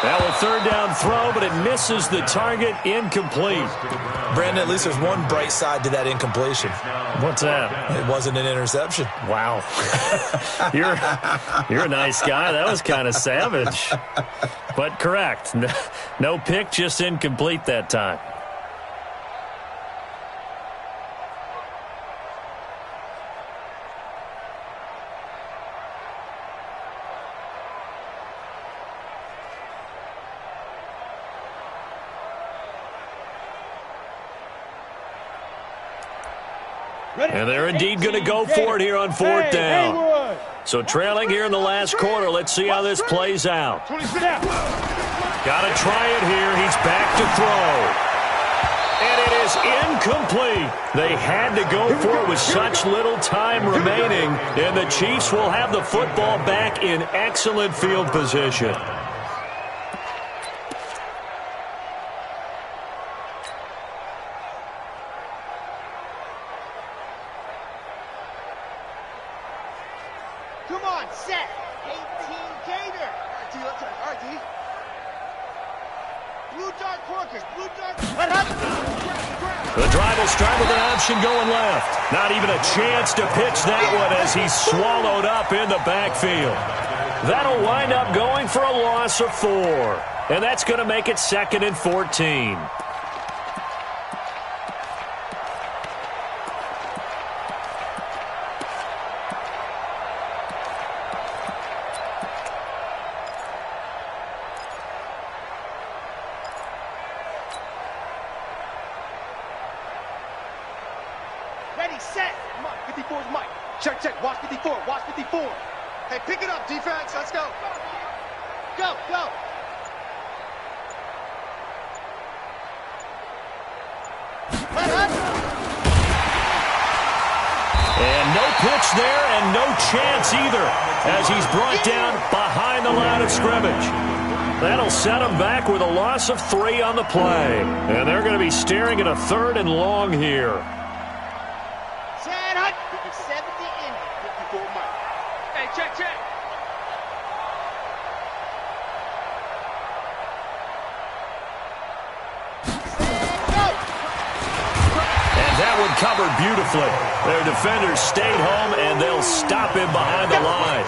Well, a 3rd down throw, but it misses the target. Incomplete. Brandon, at least there's one bright side to that incompletion. What's that? It wasn't an interception. Wow. You're a nice guy. That was kind of savage. But correct. No pick, just incomplete that time. And they're indeed going to go for it here on 4th down. So trailing here in the last quarter. Let's see how this plays out. Got to try it here. He's back to throw. And it is incomplete. They had to go for it with such little time remaining. And the Chiefs will have the football back in excellent field position. Come on, set. 18 Gator. All right, D. Blue dart corkers. Blue dart. The drive will start with an option going left. Not even a chance to pitch that one as he's swallowed up in the backfield. That'll wind up going for a loss of 4. And that's going to make it 2nd and 14. Ready, set. Come on, 54's Mike. Check, check. Watch 54. Watch 54. Hey, pick it up, defense. Let's go. Go, go. And no pitch there and no chance either as he's brought down behind the line of scrimmage. That'll set him back with a loss of 3 on the play. And they're going to be staring at a 3rd and long here. Set, hut. 70 in. 54 Mike. Hey, check, check. That one covered beautifully. Their defenders stayed home, and they'll stop him behind the line.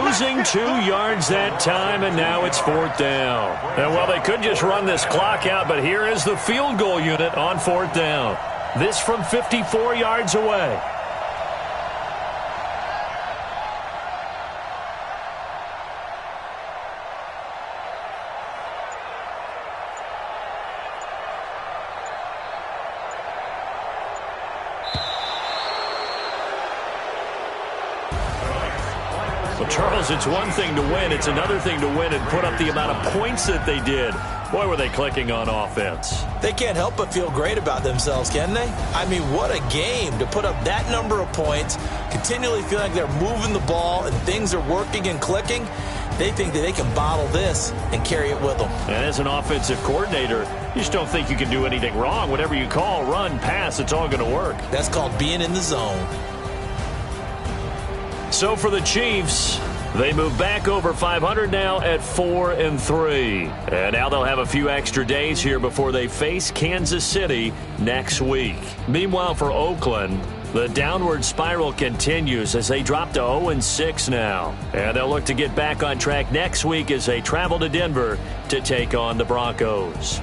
Losing 2 yards that time, and now it's 4th down. And, well, they could just run this clock out, but here is the field goal unit on 4th down. This from 54 yards away. Charles, it's one thing to win. It's another thing to win and put up the amount of points that they did. Boy, were they clicking on offense. They can't help but feel great about themselves, can they? I mean, what a game to put up that number of points, continually feel like they're moving the ball and things are working and clicking. They think that they can bottle this and carry it with them. And as an offensive coordinator, you just don't think you can do anything wrong. Whatever you call, run, pass, it's all going to work. That's called being in the zone. So for the Chiefs, they move back over 500 now at 4-3. And now they'll have a few extra days here before they face Kansas City next week. Meanwhile, for Oakland, the downward spiral continues as they drop to 0-6 now. And they'll look to get back on track next week as they travel to Denver to take on the Broncos.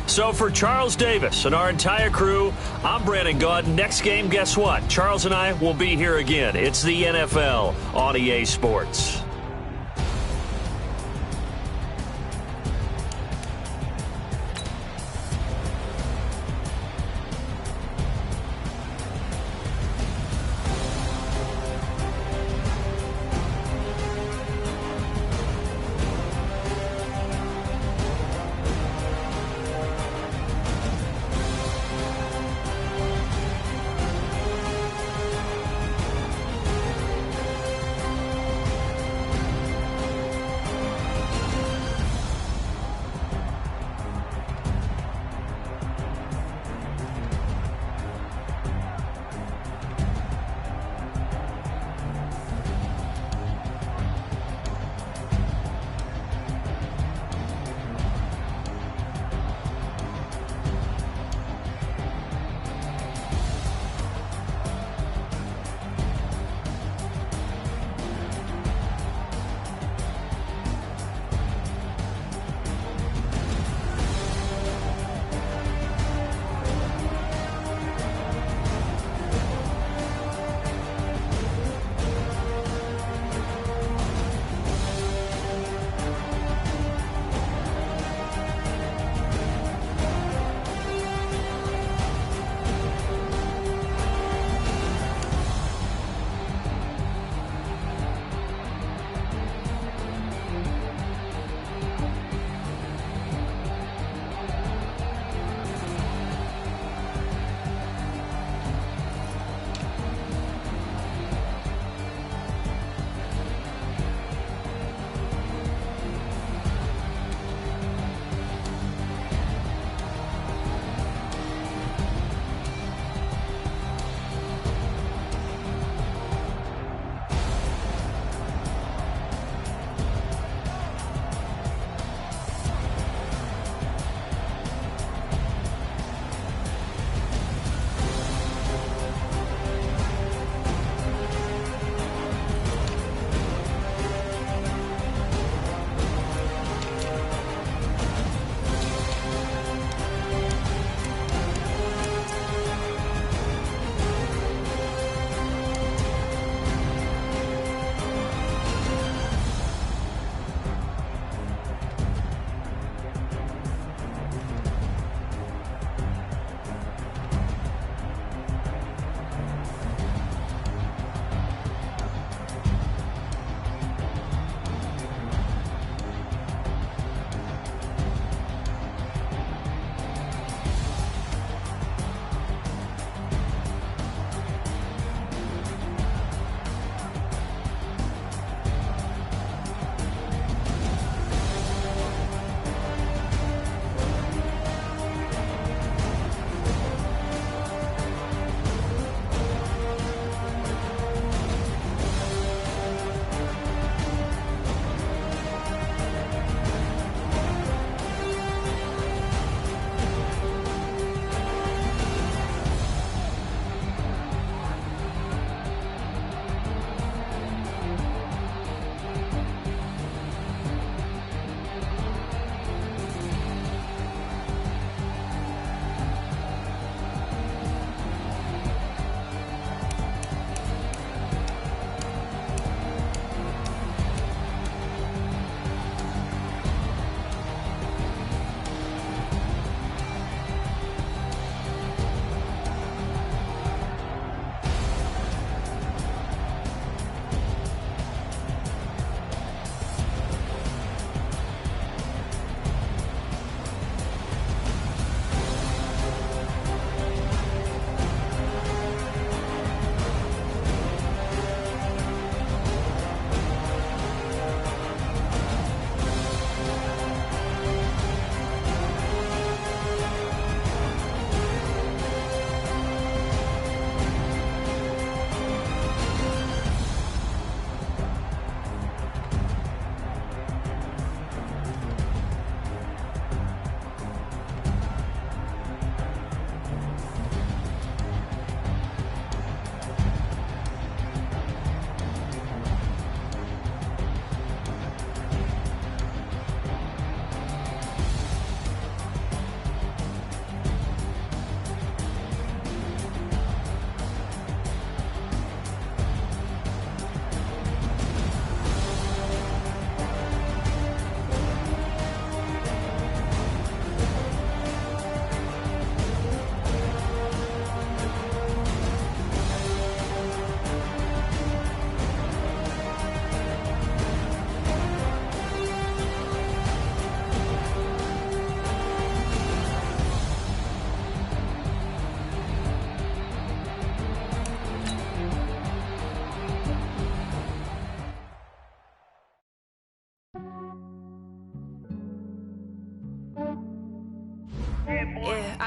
So for Charles Davis and our entire crew, I'm Brandon Gaudin. Next game, guess what? Charles and I will be here again. It's the NFL on EA Sports.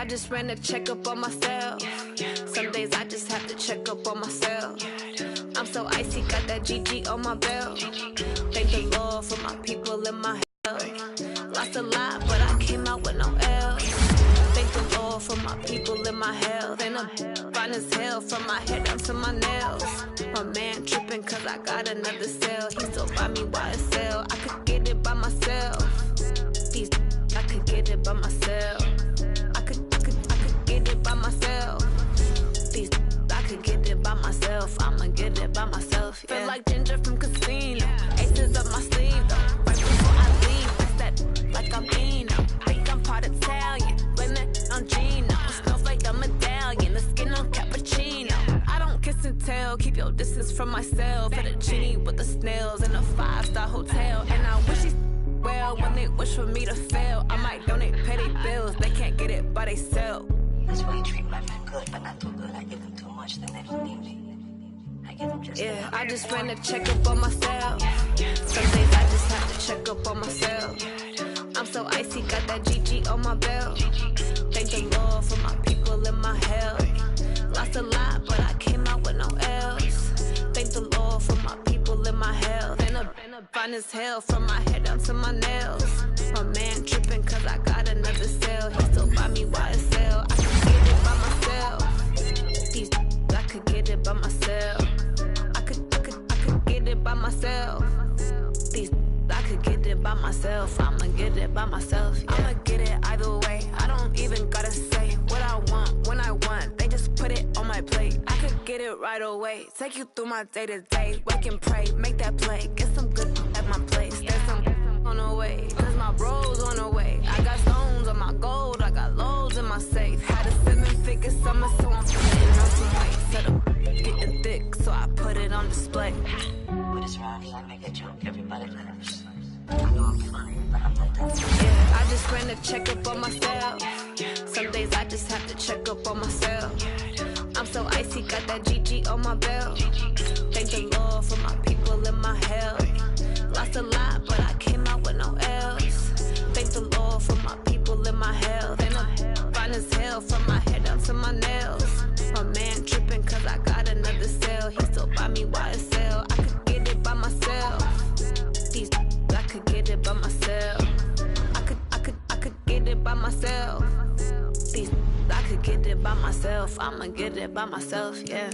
I just ran a checkup on myself. Some days I just have to check up on myself. I'm so icy, got that GG on my belt. Thank the Lord for my people in my health. Lost a lot, but I came out with no L's. Thank the Lord for my people in my health. And I'm fine as hell from my head down to my nails. My man tripping cause I got another cell. He still buy me YSL. I could get it by myself. I could get it by myself. I could get it by myself. I could get it by myself. I'ma get it by myself. Yeah. Feel like Ginger from Casino. Aces up my sleeve though. Right before I leave, I step like I'm Dino. Think I'm part Italian. Blame it on Gino. Snowflake the medallion. The skin on cappuccino. I don't kiss and tell. Keep your distance from myself. At a genie with the snails in a 5-star hotel. And I wish he's well when they wish for me to fail. I might donate, pay their bills. They can't get it by they sell. That's why you treat my men good, but not too good. I give them too much, then they don't need me. I give them just yeah, I just ran a checkup on myself. Some days I just have to check up on myself. I'm so icy, got that GG on my belt. Thank the Lord for my people in my health. Lost a lot, but I came out with no L's. Thank the Lord for my people in my health. And I'm fine as hell from my head down to my nails. My man tripping cause I got another cell. He still buy me YSL. I could get it by myself. I could get it by myself. I could get it by myself. I could get it by myself. I'ma get it by myself. Yeah. I'ma get it either way. I don't even gotta say what I want when I want. They just put it on my plate. I could get it right away. Take you through my day to day. Wake and pray, make that play. Get some good at my place. There's some on the way. Cause my bros on the way. I got stones on my gold. I got loads in my safe. Had a 7-figure summer, so I'm putting on some weight. Set up getting thick, so I put it on display. With this round, I make a joke. Everybody laughs. I know I'm funny, but I'm not that. Yeah, I just ran a checkup on myself. Some days I just have to check up on myself. I'm so icy, got that GG on my belt. Thank the Lord for my people in my health. Lost a lot, but I came out with no L's. Thank the Lord for my people in my health. And I'm fine as hell from my head down to my nails. My man tripping cause I got another cell. He still buy me YSL. I could get it by myself. I could get it by myself. I could get it by myself. I could get it by myself. I'ma get it by myself, yeah.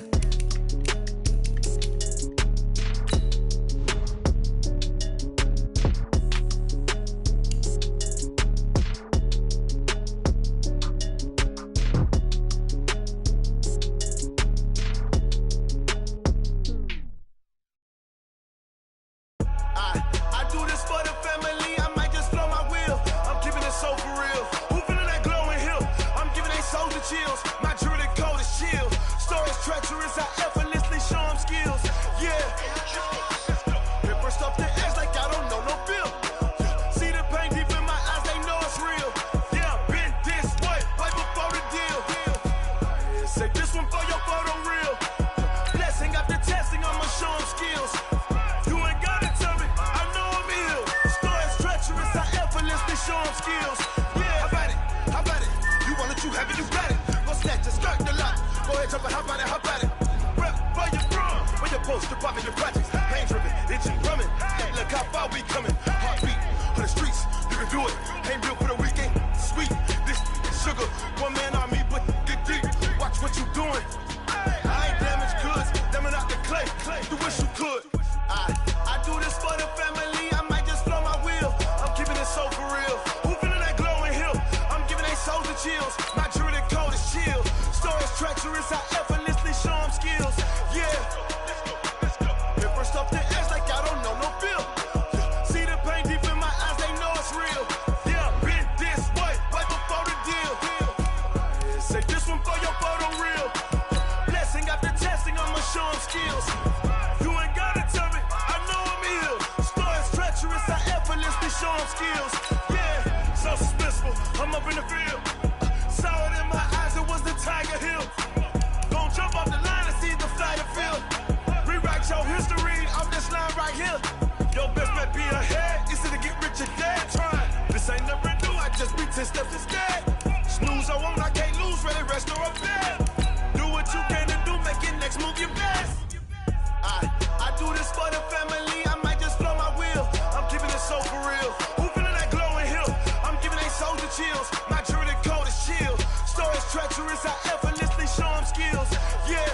This ain't never new, I just be 10 steps instead. Snooze, I won't, I can't. fair. Do what you can to do, make your next move your best. I do this for the family, I might just blow my wheel. I'm keeping it so for real. Who feeling that glowing hill? I'm giving they soldier chills. My jewelry code is chill. Stories treacherous, I effortlessly show them skills. Yeah.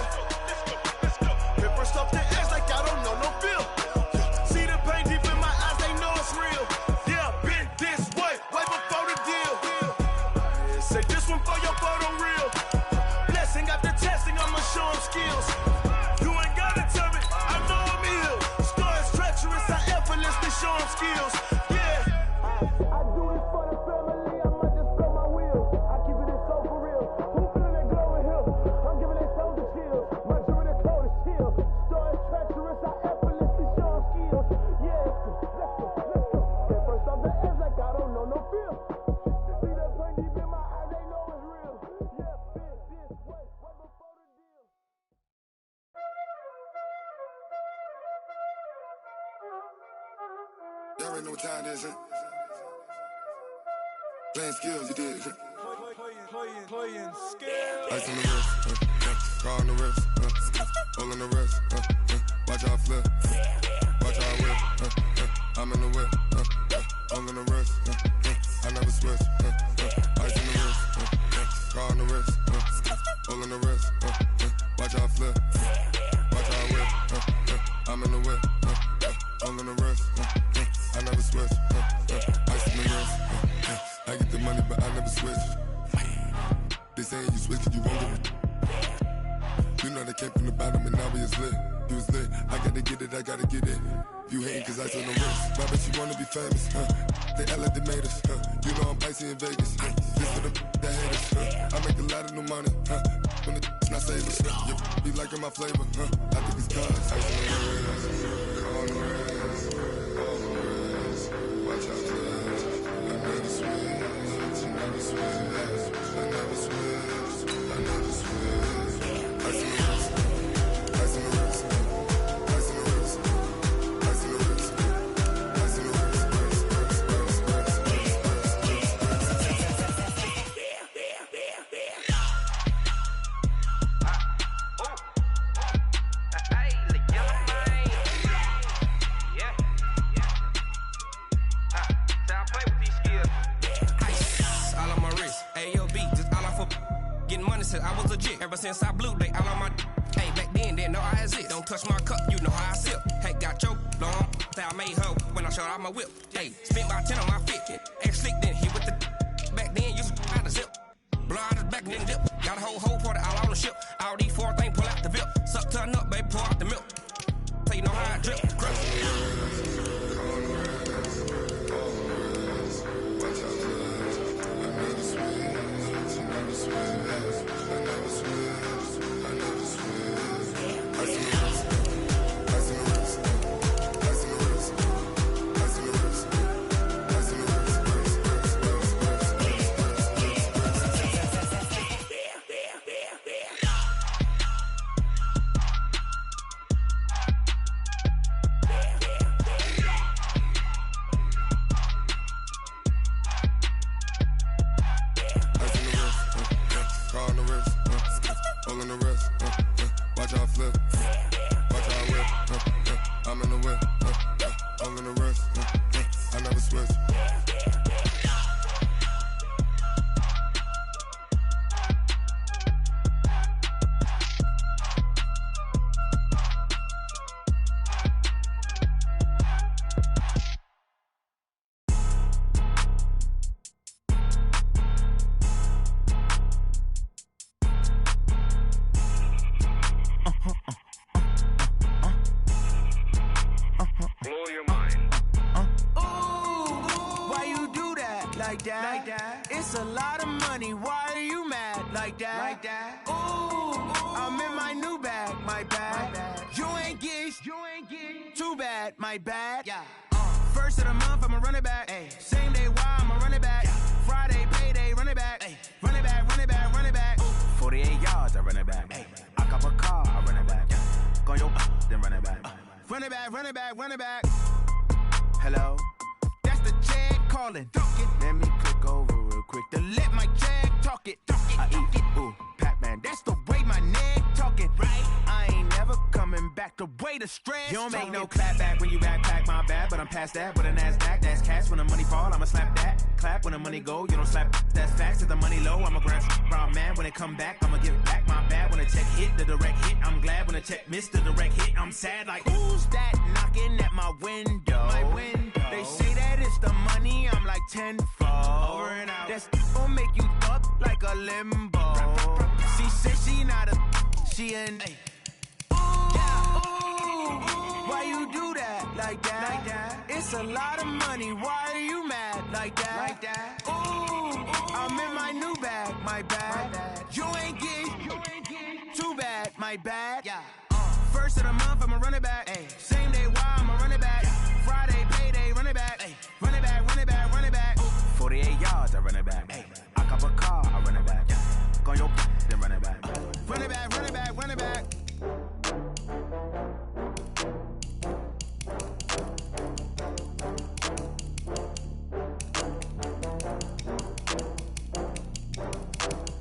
Paper stuff the edge like I don't know no feel. See the pain deep in my eyes, they know it's real. Yeah, been this way before the deal. Say this one for your photo reel. Blessing after testing, I'ma show them skills. You ain't gotta tell me, I know I'm ill. Stories treacherous, I effortlessly show them skills. Yeah. I do this for the family, I might just blow my wheel. I keep it so for real. Who feeling that glowing hill? I'm giving they soldier chills. My jewelry code is chill. Stories treacherous, I effortlessly show them skills. Yeah. Let's go. Get first off the edge like I don't know no feel. See the pain deep in my eyes, they know it's real. Yeah, been this way before the deal. Y'all already know what time it is, huh? Playing skills, you did. Playing skills. Ice on the wrist, car on the wrist, hole in the wrist, watch how I flip, watch how I whip, I'm in the whip, hole in the wrist, I never switch, ice on the wrist, car on the wrist, hole in the wrist, watch how I flip, watch how I whip, I'm in the whip, hole in the wrist, I never switch, ice on the wrist, I get the money but I never switch. They saying you switch and you won't get it. You know they came from the bottom and now we is lit. You was lit, I gotta get it, I gotta get it. You hating cause ice on the wrist. My bitch, you wanna be famous, They act like they made us, You know I'm icy in Vegas, This for the that hate us, I make a lot of new money, When the not save us, You be liking my flavor, I think it's cause ice on the wrist, on the wrist, on the wrist. Watch out for this, I never switch, I never switch. I never switch, I never switch. Ice in the wrist, ice in the wrist, ice in the wrist, ice in the wrist, ice in the I was legit ever since I blew they all on my hey back then didn't know I exist. Don't touch my cup, you know how I sip. Hey, got your long, say I made her when I showed out my whip. Hey, spent my 10 on my fit, ex slick then hit with the back then used to out the zip. Blow out his back then dip. Got a whole party all on the ship. All these four things pull out the VIP. Suck turn up, baby, pour out the milk. So you know how I drip. It's a lot of money, why are you mad like that? Ooh, I'm in my new bag, my bad. You ain't get too bad, my bad. Yeah. First of the month, I'ma run it back. Ay. Same day, why I'ma run it back. Yeah. Friday, payday, run it back. Ay. Run it back, run it back, run it back. Ooh. 48 yards, I run it back. Ay. I cop a car, I run it back. Yeah. Go yo, then run it back. Run it back, run it back, run it back. Hello? That's the check calling. Let me click over real quick to let my check talk it. I eat, ooh, Pac-Man walk away to stress. You don't make no clap back when you backpack, my bad. But I'm past that with a NASDAQ, that's cash. When the money fall, I'ma slap that. Clap when the money go, you don't slap, that's facts. If the money low, I'ma grab brown man. When it come back, I'ma give back my bad. When the check hit, the direct hit, I'm glad. When the check missed the direct hit, I'm sad. Like, who's that knocking at my window? They say that it's the money, I'm like tenfold. Over and out. That's gon' make you up like a limbo. She said she not a, she an ooh, why you do that like that? It's a lot of money, why are you mad like that? Ooh, I'm in my new bag, my bad. You ain't getting too bad, my bad. First of the month, I'ma run it back. Same day, why I'ma run it back. Friday, payday, run it back. Run it back, run it back, run it back. 48 yards, I run it back. I cop a car, I run it back. Go your then run it back. Run it back, run it back, run it back.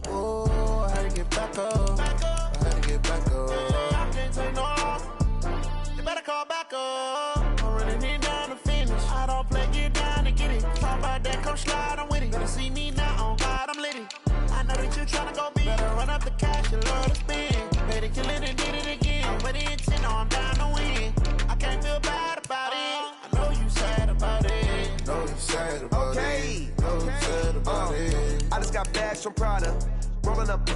Oh, I had to get back up. I had to get back up. I can't take no loss. You better call back up. I'm running it down to finish. I don't play, get down to get it. Talk about that, come slide, I'm with it. Better see me now, on God, I'm litty. I know that you tryna go big. Better run up the cash, you love to spend. Better kill it and did it again. I'm with the intent, I'm down to win. I can't feel bad about it. I know you sad about it. Know you sad about it. Know you sad about it. I just got bags from Prada. Rolling up.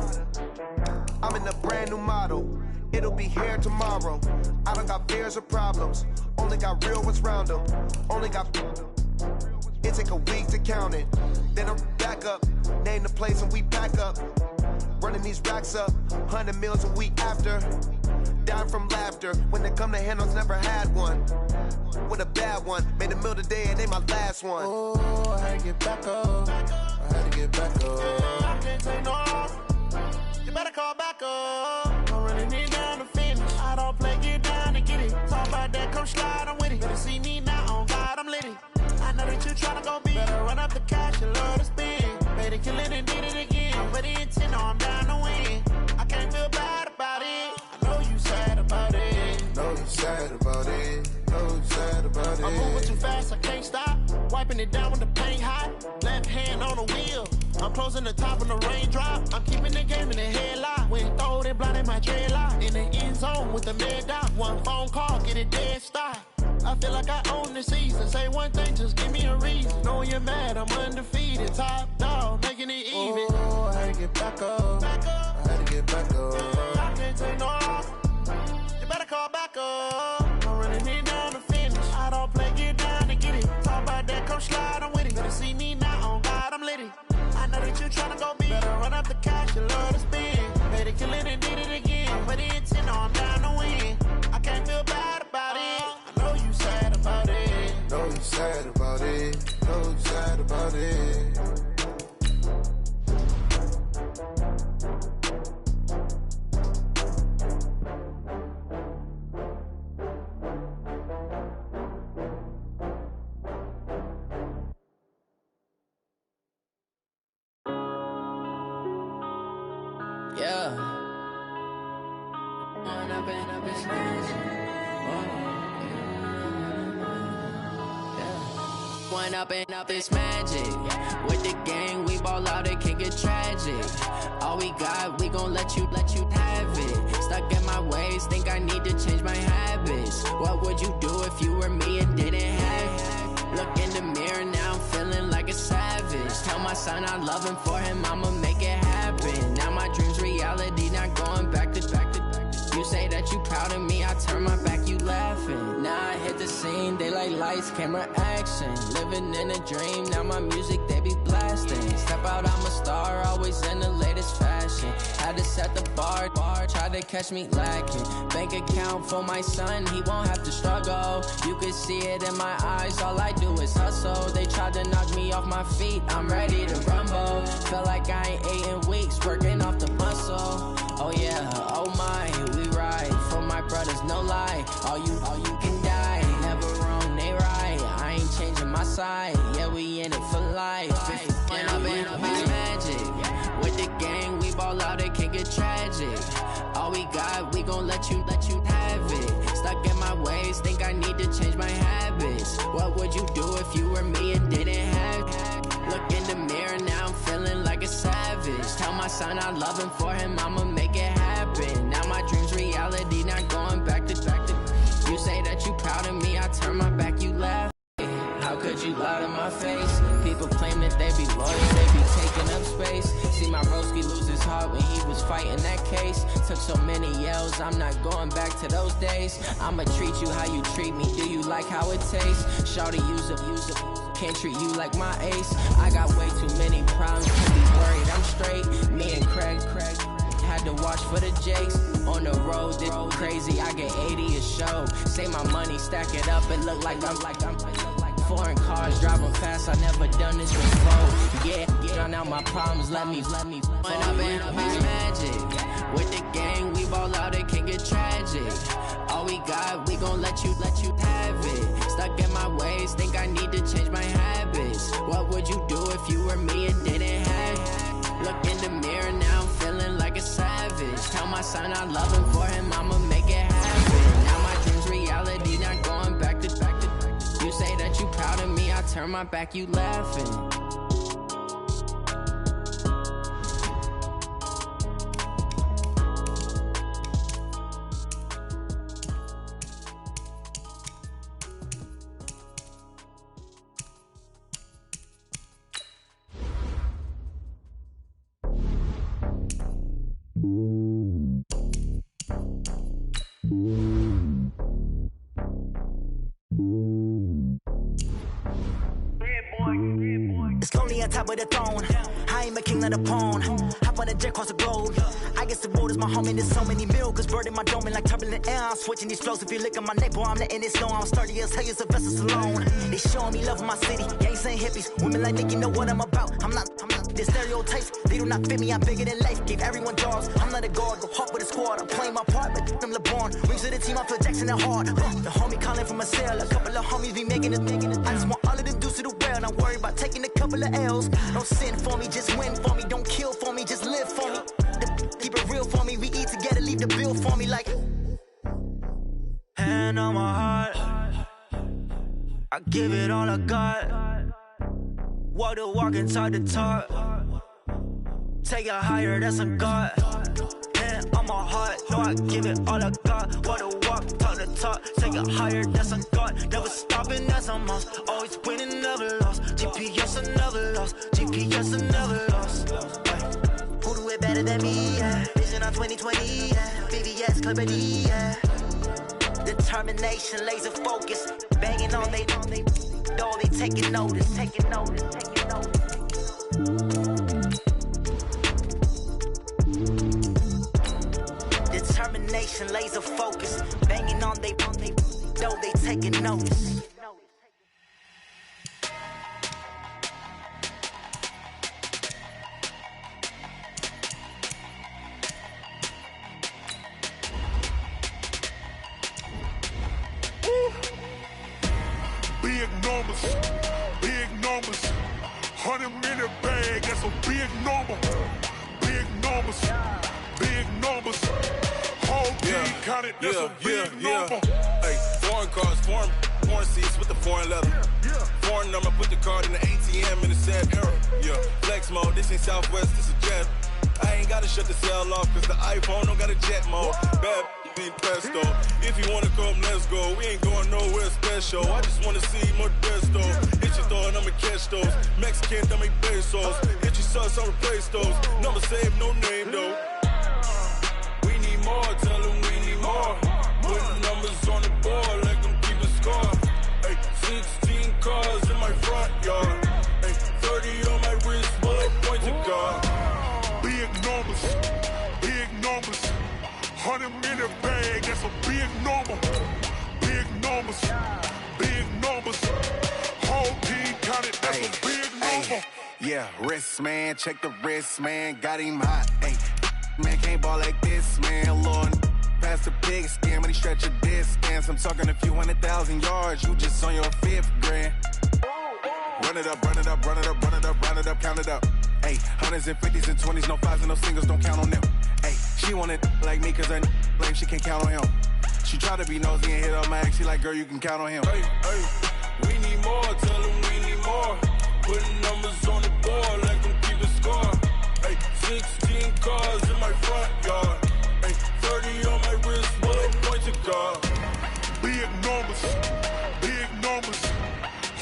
I'm in a brand new model. It'll be here tomorrow. I don't got fears or problems. Only got real ones round them. Only got. It take a week to count it. Then I'm back up. Name the place and we pack up. Running these racks up. 100 meals a week after. Down from laughter. When they come to handles, never had one. With a bad one. Made a meal today and they my last one. Oh, I had to get back up. I had to get back up. I can't take no loss. You better call back up. I'm running it down to finish. I don't play, get down to get it. Talk about that, come slide, I'm with it. Better see me now, on God, I'm litty. I know that you tryna go big. Better run up the cash, you love to spend. Better kill it and did it again. I'm with the intent, I'm down to win. I can't feel bad about it. I know you sad about it. Know you sad about it. Know you sad about it. I'm moving too fast, I can't stop. Wiping it down with the paint hot. Left hand on the wheel. I'm closing the top of the raindrop. I'm keeping the game in the headlock. When throw it blind in my dreadlock. In the end zone with the mid dot. One phone call, get it dead stop. I feel like I own the season. Say one thing, just give me a reason. Knowing you're mad, I'm undefeated. Top dog, making it even. Oh, I had to get back up. I had to get back up. I can't take no loss. You better call back up. I'm running it down to finish. I don't play, get down to get it. Talk about that, come slide, I'm with it. Better see me now, on God, I'm litty. I know that you tryna go big. Better run up the cash, you love to spend. Better kill it and did it again. With the intent, I'm down to win. I can't feel bad about it. I know you sad about it. Know you sad about it. Know you sad about it. Yeah. One up and up is magic. With the gang, we ball out, it can get tragic. All we got, we gon' let you have it. Stuck in my ways, think I need to change my habits. What would you do if you were me and didn't have it? Look in the mirror, now I'm feeling like a savage. Tell my son I love him, for him I'ma make it happen. Now my dream's reality, not going back to. You say that you proud of me, I turn my back, you laughing. Now I hit the scene, they like lights, camera, action. Living in a dream, now my music, they be blasting. Step out, I'm a star, always in the latest fashion. Had to set the bar, try to catch me lacking. Bank account for my son, he won't have to struggle. You can see it in my eyes, all I do is hustle. They tried to knock me off my feet, I'm ready to rumble. Feel like I ain't ate in weeks, working off the muscle. Oh yeah, oh my, we ride for my brothers, no lie. All you can die, never wrong, they right. I ain't changing my side, yeah, we in it for life. When up is magic. With the gang, we ball out, it can get tragic. All we got, we gon' let you have it. Stuck in my ways, think I need to change my habits. What would you do if you were me and didn't have it? Look in the mirror, now I'm feeling like a savage. Tell my son I love him, for him I'ma make it happen. Now my dream's reality, not going back to. You say that you proud of me, I turn my back, you laugh. How could you lie to my face? People claim that they be loyal, they be taking up space. See my broski lose his heart when he was fighting that case. Took so many yells, I'm not going back to those days. I'ma treat you how you treat me, do you like how it tastes? Shawty, use up, can't treat you like my ace. I got way too many problems to be worried, I'm straight. Me and Craig had to watch for the Jakes. On the road, this crazy, I get 80 a show. Say my money, stack it up, it look like I'm foreign cars, driving fast, I never done this before. Yeah, drown out my problems, let me When up in Beach Magic, with the gang, we ball out, it can get tragic. All we got, we gon' let you have it. Stuck in my ways, think I need to change my habits. What would you do if you were me and didn't have it? Look in the mirror, now I'm feeling like a savage. Tell my son I love him, for him I'ma make it happen. Now my dream's reality, not going back to. You say that you proud of me, I turn my back, you laughing. It's lonely on top of the throne. I ain't a king of the pawn. Hop on a jet across the globe. I guess the road is my home and there's so many milk. Bird in my dome and like turbulent air. I'm switching these flows. If you look at my neck, boy, I'm letting it slow. I'm sturdy as hell, it's a vessel alone. They showing me love in my city. Gangs ain't hippies. Women like Nicki know what I'm about. I'm not. The stereotypes, they do not fit me. I'm bigger than life. Gave everyone jobs. I'm not a guard. Go hard with a squad. I'm playing my part, but I'm LeBron. Rings to the team, I feel Jackson and hard. The homie calling from a cell. A couple of homies be making it. I just want all of them dudes to the well. Not worry about taking a couple of L's. Don't sin for me, just win for me. Don't kill for me, just live for me. Keep it real for me. We eat together, leave the bill for me like. Hand on my heart, I give it all I got. Walk the walk and talk the talk. Take it higher, that's a God. Hand on my heart, no, I give it all I got. Walk the walk, talk the talk. Take it higher, that's a God. Never stopping, that's a must. Always winning, never lost. GPS, I never lost. GPS, I never lost. Who do it better than me? Yeah. Vision on 2020, yeah. VVS, Clipper D, yeah. Determination, laser focus. Banging on they taking notice. Determination, laser focus. Banging on they taking notice. Big numbers, 100-minute bag, that's a big number. Big numbers, whole team counted, that's a big number. Hey, foreign cars, foreign seats with the foreign leather. Foreign number, put the card in the ATM in the sad era. Yeah, flex mode, this ain't Southwest, this is jet. I ain't gotta shut the cell off, cause the iPhone don't got a jet mode. Bad need pesto. If you wanna come, let's go. We ain't going nowhere special. I just wanna see more Modesto. Hit your thought, I'ma catch those. Mexican, dummy pesos. Hit your sus, I'll replace those. Number saved, no name though. We need more, tell them we need more. Put numbers on the board, let them keep the score. Hey, 16 cars in my front yard. Hey, 30 on my wrist, bullet point to God. Big numbers, 100-minute bag, that's a big number. Big numbers, whole team counted, that's a big number. Yeah, wrist man, check the wrist man, got him hot. Ay, man can't ball like this, man. Lord, past the big scam, when he stretch a distance. I'm talking a few 100,000 yards, you just on your 5th grand. Run it up, count it up. Ay, hundreds and 50s and 20s, no 5s and no singles, don't count on them. Ay, she want it like me, cause her like she can't count on him. She try to be nosy and hit on my ex. She like, girl, you can count on him. Hey, we need more, tell them we need more. Putting numbers on the board, let them keep the score. Hey, 16 cars in my front yard. Hey, 30 on my wrist, bullet point to God. Big numbers,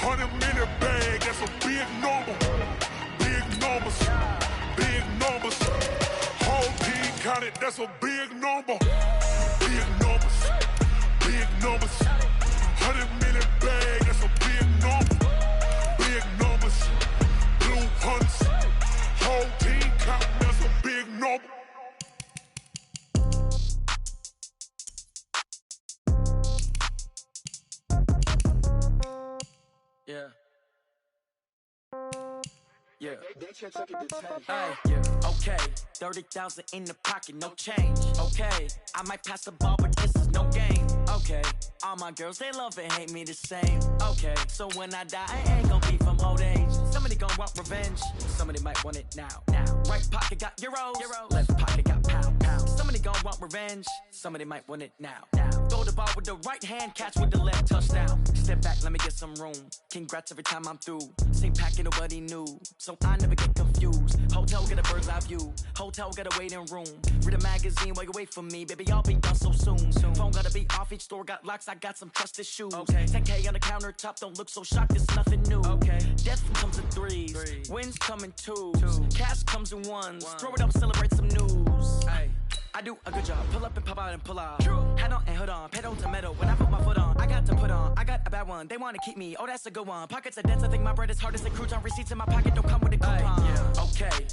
100 minute bag, that's a big number. Big numbers, whole team counted, that's a big number. Big numbers, 100 minute bag, that's a big number. Big numbers, blue hunts, whole team counting, that's a big number. Yeah. Yeah. Yeah. Okay. 30,000 in the pocket, no change. Okay. I might pass the ball, but this is no game. Okay. All my girls, they love and hate me the same. Okay. So when I die, I ain't gonna be from old age. Somebody gonna want revenge. Somebody might want it now. Right pocket got euros. Left pocket got pounds. Somebody gonna want revenge. Somebody might want it now. Throw the ball with the right hand, catch with the left, touchdown. Step back, let me get some room. Congrats every time I'm through. Same packet, nobody knew. So I never get confused. Hotel get a bird's eye view. Hotel got a waiting room. Read a magazine while you wait for me. Baby, I'll be done so soon. Phone gotta be off, each store got locks. I got some trusted shoes. 10K on the countertop, don't look so shocked, it's nothing new. Death comes in threes. Wins come in twos. Cash comes in ones. Throw it up, celebrate some news. I do a good job. Pull up and pop out and pull out. Head on and hood on. Pedal to metal. When I put my foot on, I got to put on. I got a bad one. They want to keep me. Oh, that's a good one. Pockets are dense. I think my bread is hard as a crouton. Receipts in my pocket don't come with a coupon. Okay.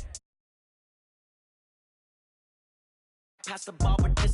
Pass the ball with this.